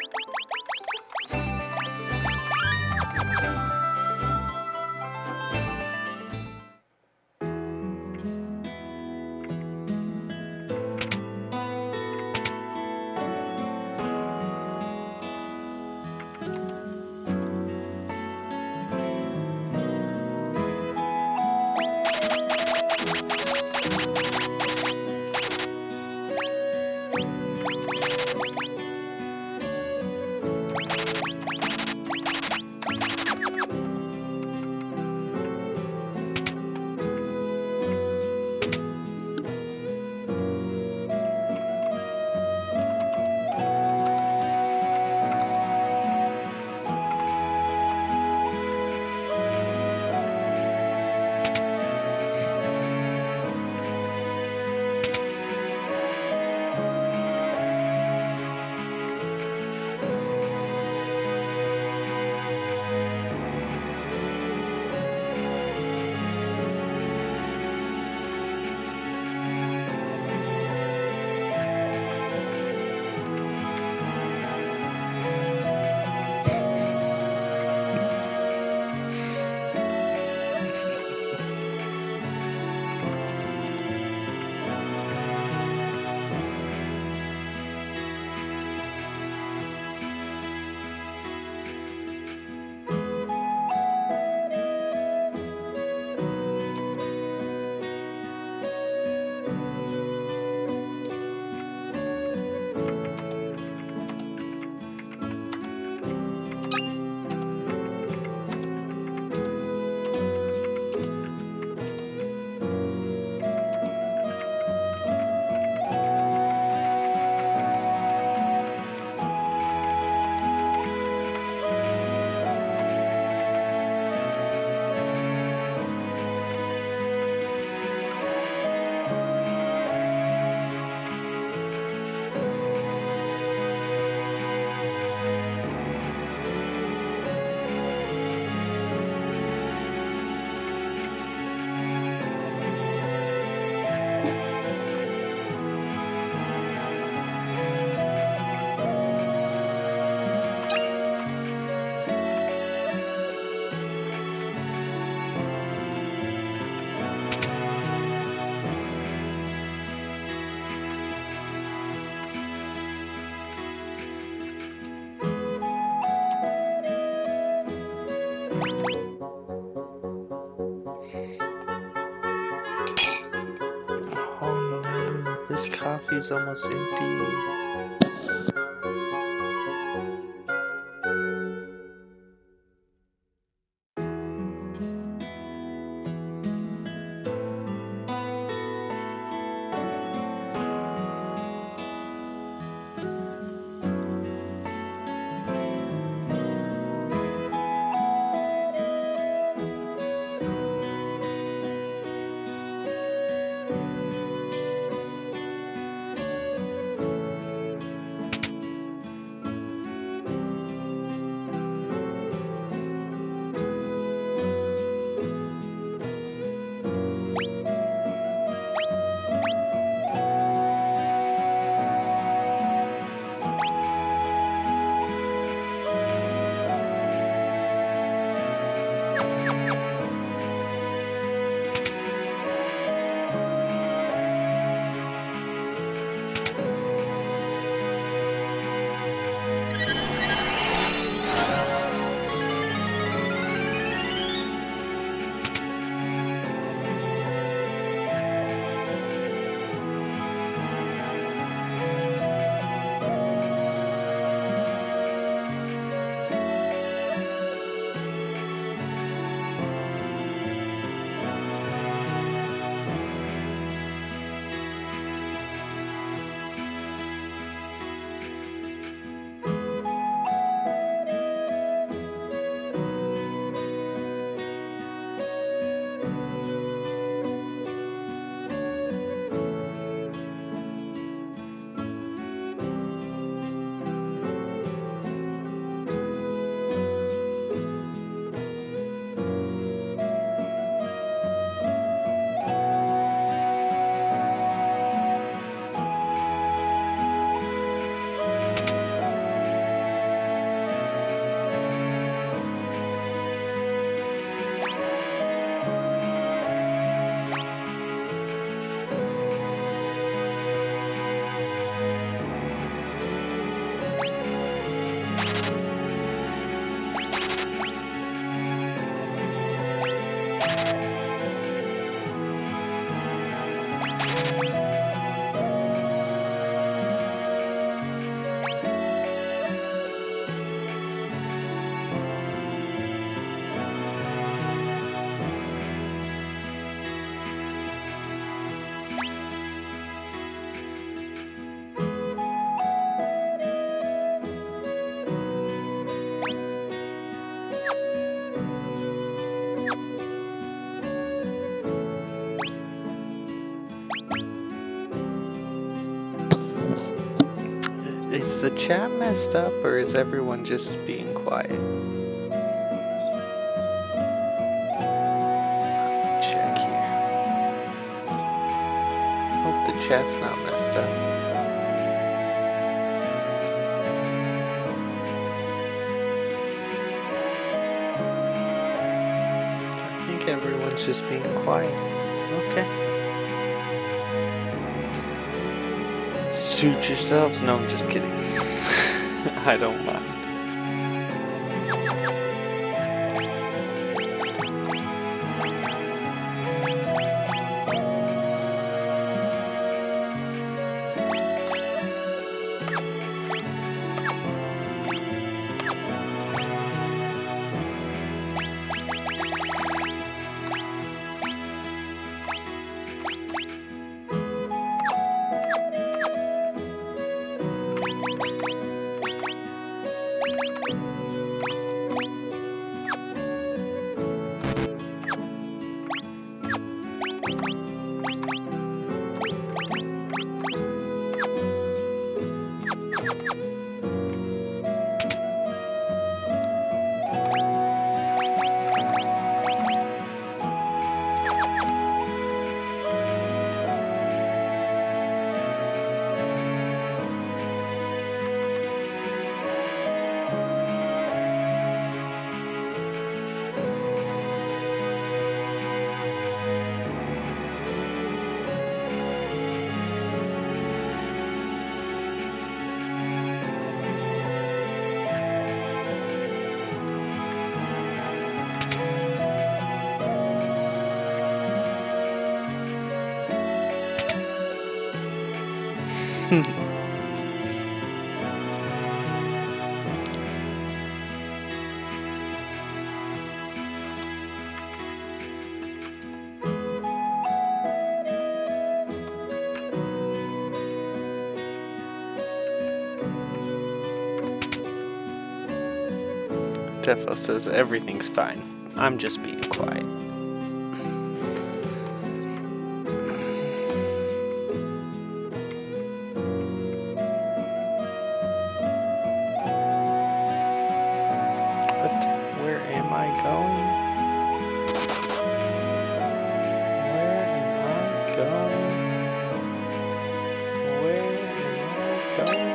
Oh no, this coffee's almost empty. the chat messed up, or is everyone just being quiet? Check here. Hope the chat's not messed up. I think everyone's just being quiet. Okay. Suit yourselves. No, I'm just kidding. I don't mind. Defo says everything's fine. I'm just being quiet. But where am I going? Where am I going? Where am I going?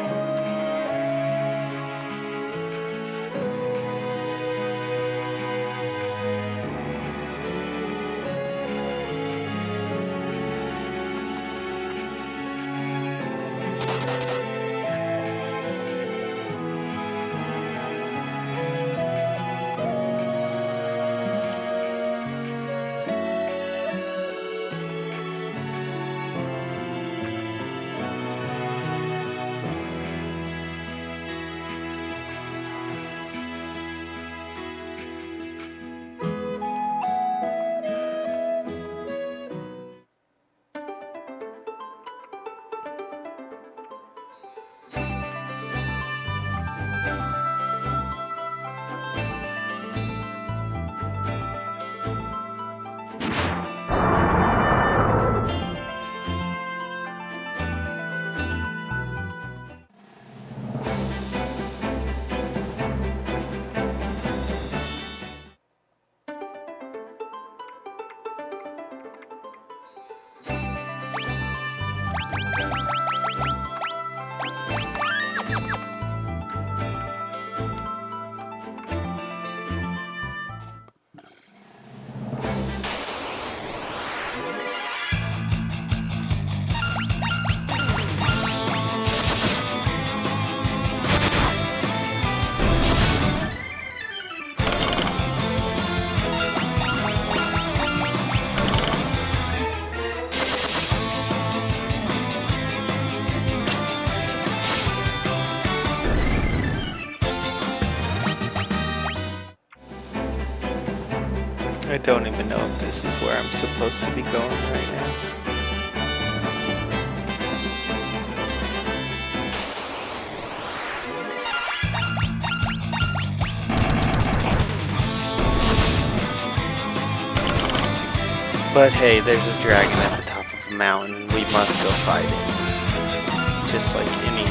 I don't even know if this is where I'm supposed to be going right now. But hey, there's a dragon at the top of a mountain and we must go fight it. Just like any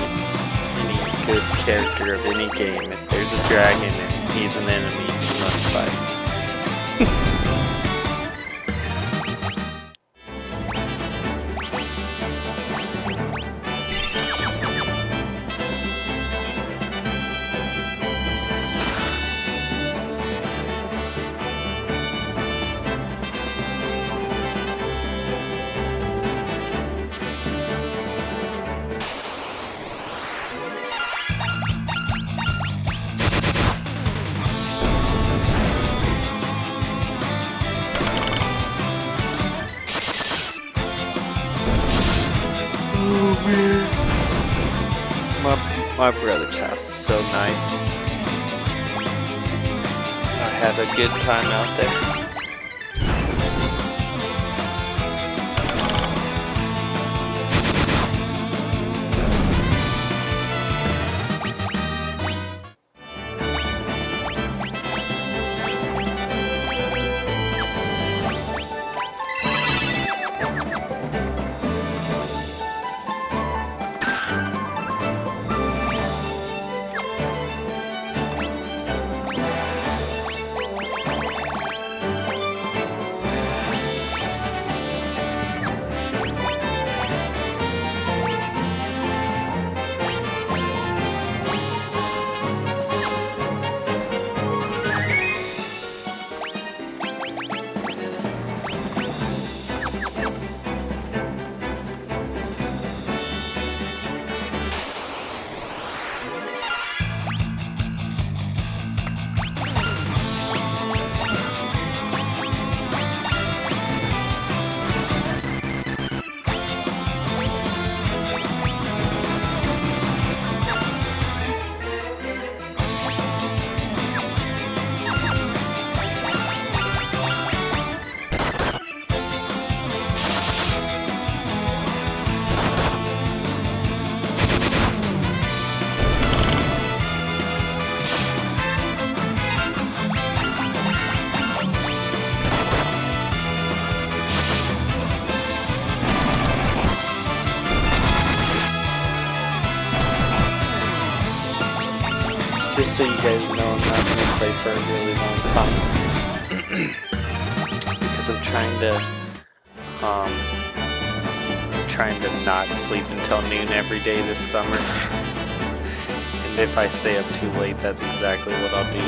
good character of any game. If there's a dragon and he's an enemy, you must fight. My brother's house is so nice. I had a good time out there. Just so you guys know, I'm not going to play for a really long time because I'm trying to not sleep until noon every day this summer. And if I stay up too late, that's exactly what I'll do.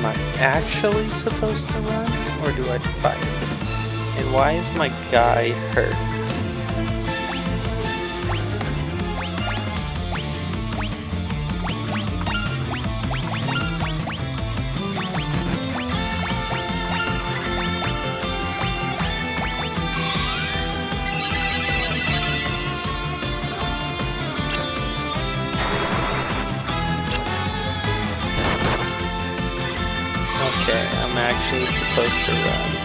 Am I actually supposed to run, or do I fight? And why is my guy hurt? Okay, I'm actually supposed to run.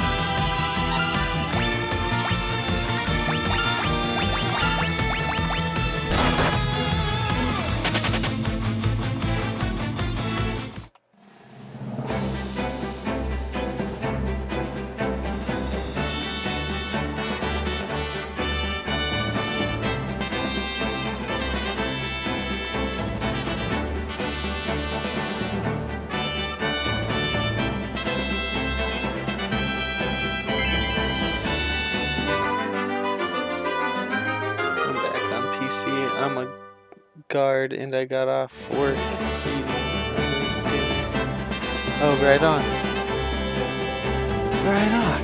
I'm a guard and I got off work eating dinner. Oh, right on. Right on.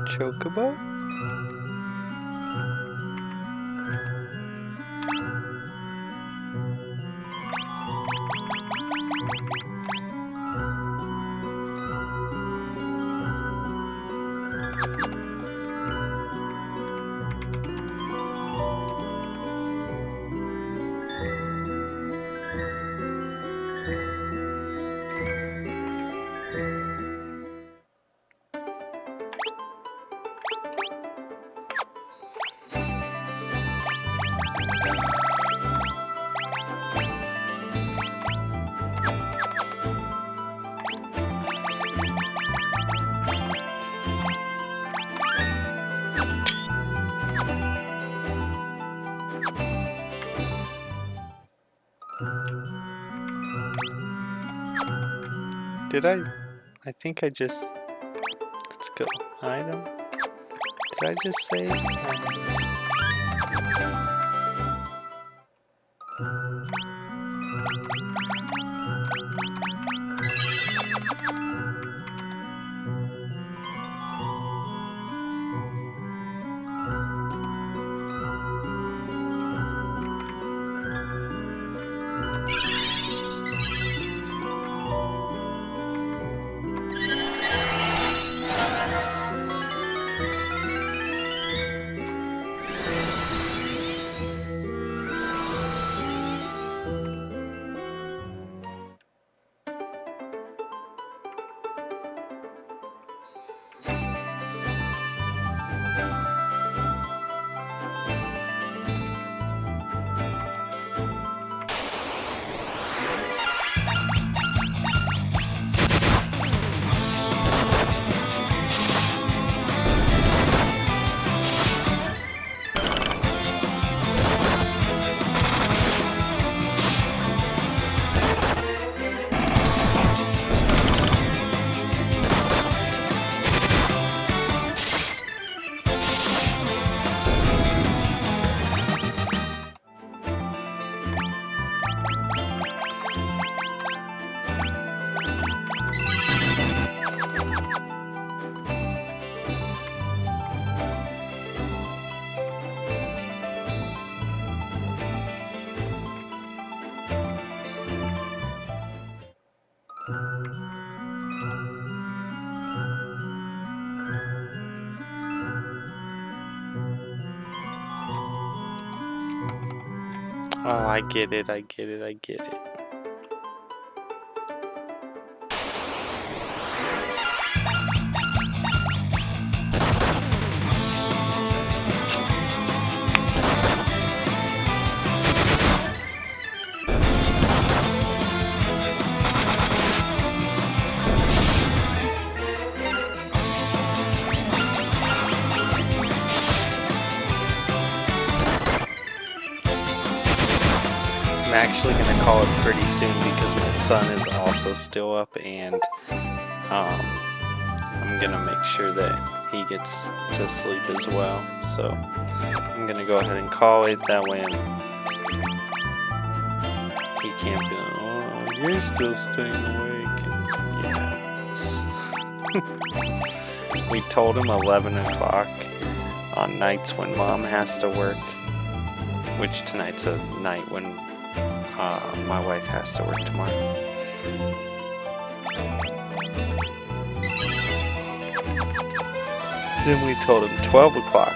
Chocobo? Did I think I just, let's go, item, did I just say, oh, I get it. actually going to call it pretty soon because my son is also still up, and I'm going to make sure that he gets to sleep as well. So I'm going to go ahead and call it that way. He can't be like, oh, you're still staying awake. And yeah. We told him 11 o'clock on nights when mom has to work, which tonight's a night when my wife has to work tomorrow. Then we told him 12 o'clock.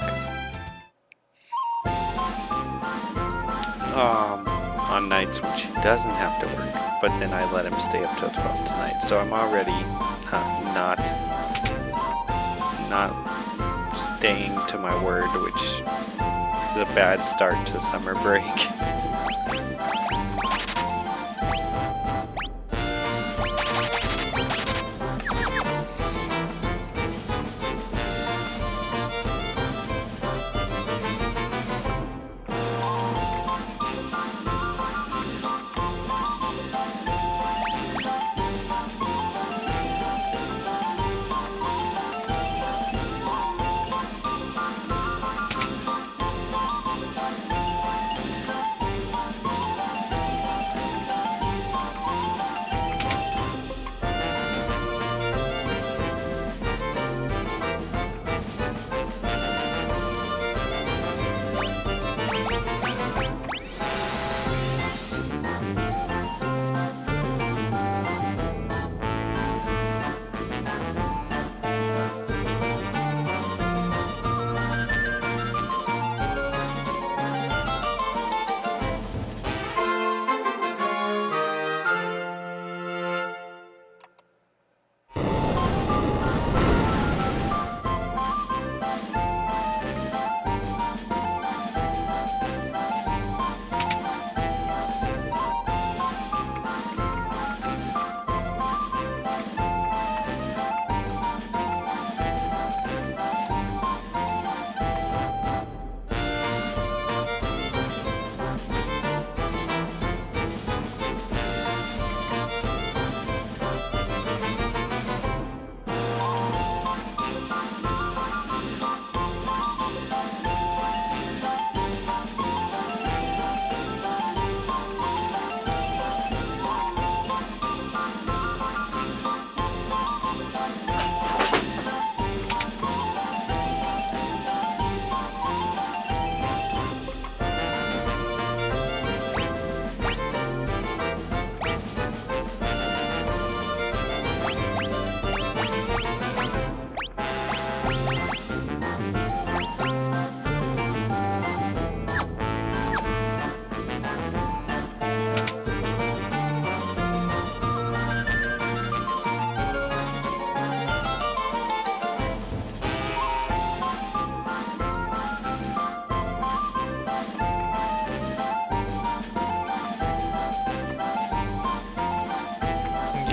On nights when she doesn't have to work, but then I let him stay up till 12 tonight, so I'm already not staying to my word, which is a bad start to summer break.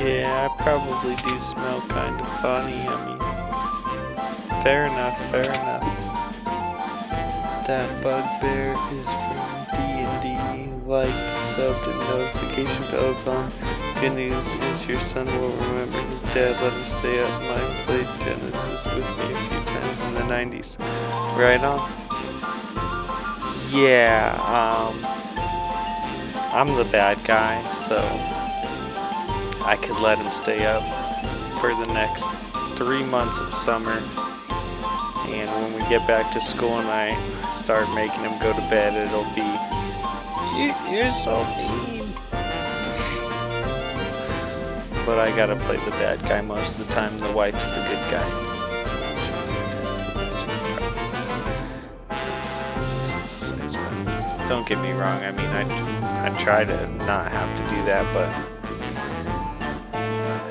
Yeah, I probably do smell kind of funny. I mean, fair enough, fair enough. That bugbear is from D&D. Liked, subbed, and notification bells on. Good news is your son will remember his dad let him stay up. Mine played Genesis with me a few times in the 90s. Right on. Yeah, I'm the bad guy, so I could let him stay up for the next 3 months of summer, and when we get back to school and I start making him go to bed, it'll be, you're so mean. But I gotta play the bad guy most of the time. The wife's the good guy. Don't get me wrong, I mean, I try to not have to do that, but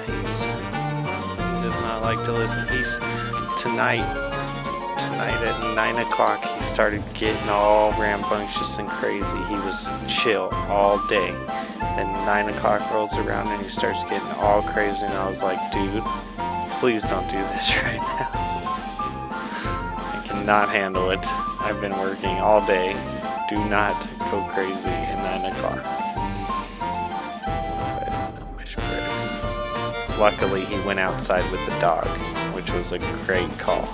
he does not like to listen. Tonight at 9 o'clock, he started getting all rambunctious and crazy. He was chill all day. Then 9 o'clock rolls around and he starts getting all crazy, and I was like, dude, please don't do this right now. I cannot handle it. I've been working all day. Do not go crazy at 9 o'clock. luckily he went outside with the dog, which was a great call.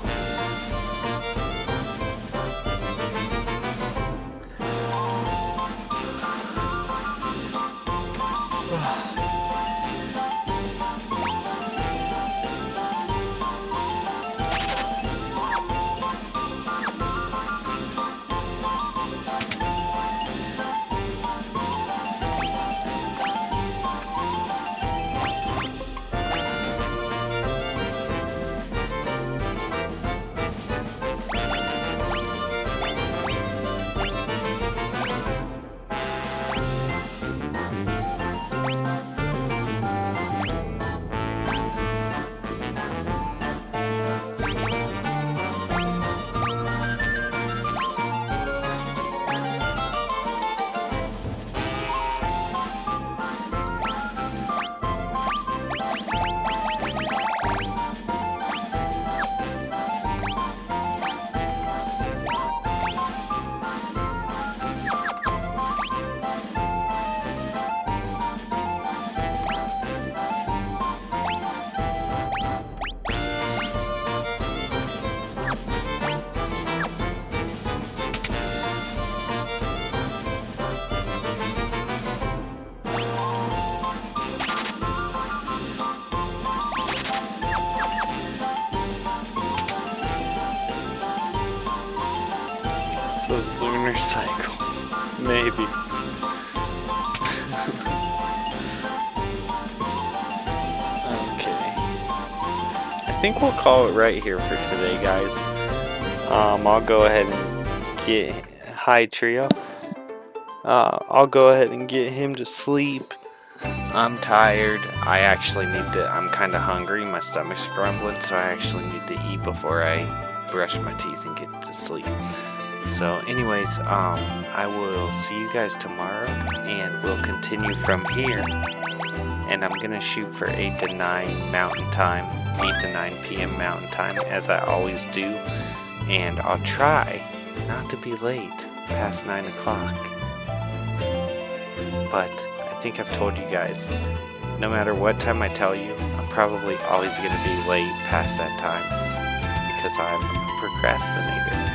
Those lunar cycles, maybe. Okay. I think we'll call it right here for today, guys. I'll go ahead and get Hi Trio. I'll go ahead and get him to sleep. I'm tired. I actually need to. I'm kind of hungry. My stomach's grumbling, so I actually need to eat before I brush my teeth and get to sleep. So anyways, I will see you guys tomorrow, and we'll continue from here. And I'm gonna shoot for 8 to 9 Mountain Time, 8 to 9 p.m. Mountain Time, as I always do. And I'll try not to be late past 9 o'clock. But I think I've told you guys, no matter what time I tell you, I'm probably always gonna be late past that time because I'm a procrastinator.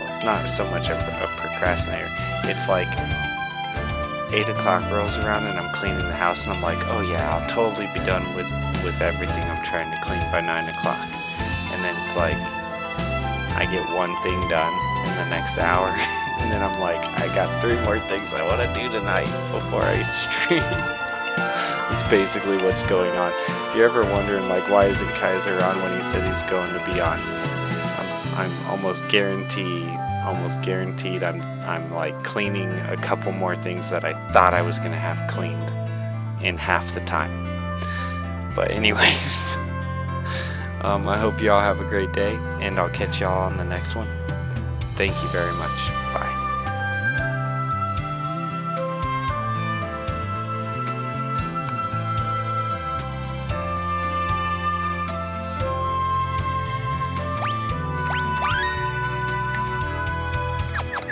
It's not so much a procrastinator. It's like 8 o'clock rolls around and I'm cleaning the house and I'm like, oh yeah, I'll totally be done with everything I'm trying to clean by 9 o'clock. And then it's like, I get one thing done in the next hour and then I'm like, I got 3 more things I want to do tonight before I stream. It's basically what's going on. If you're ever wondering like, why isn't Kaiser on when he said he's going to be on? I'm almost guaranteed I'm like cleaning a couple more things that I thought I was gonna have cleaned in half the time. But anyways, I hope y'all have a great day, and I'll catch y'all on the next one. Thank you very much. Bye.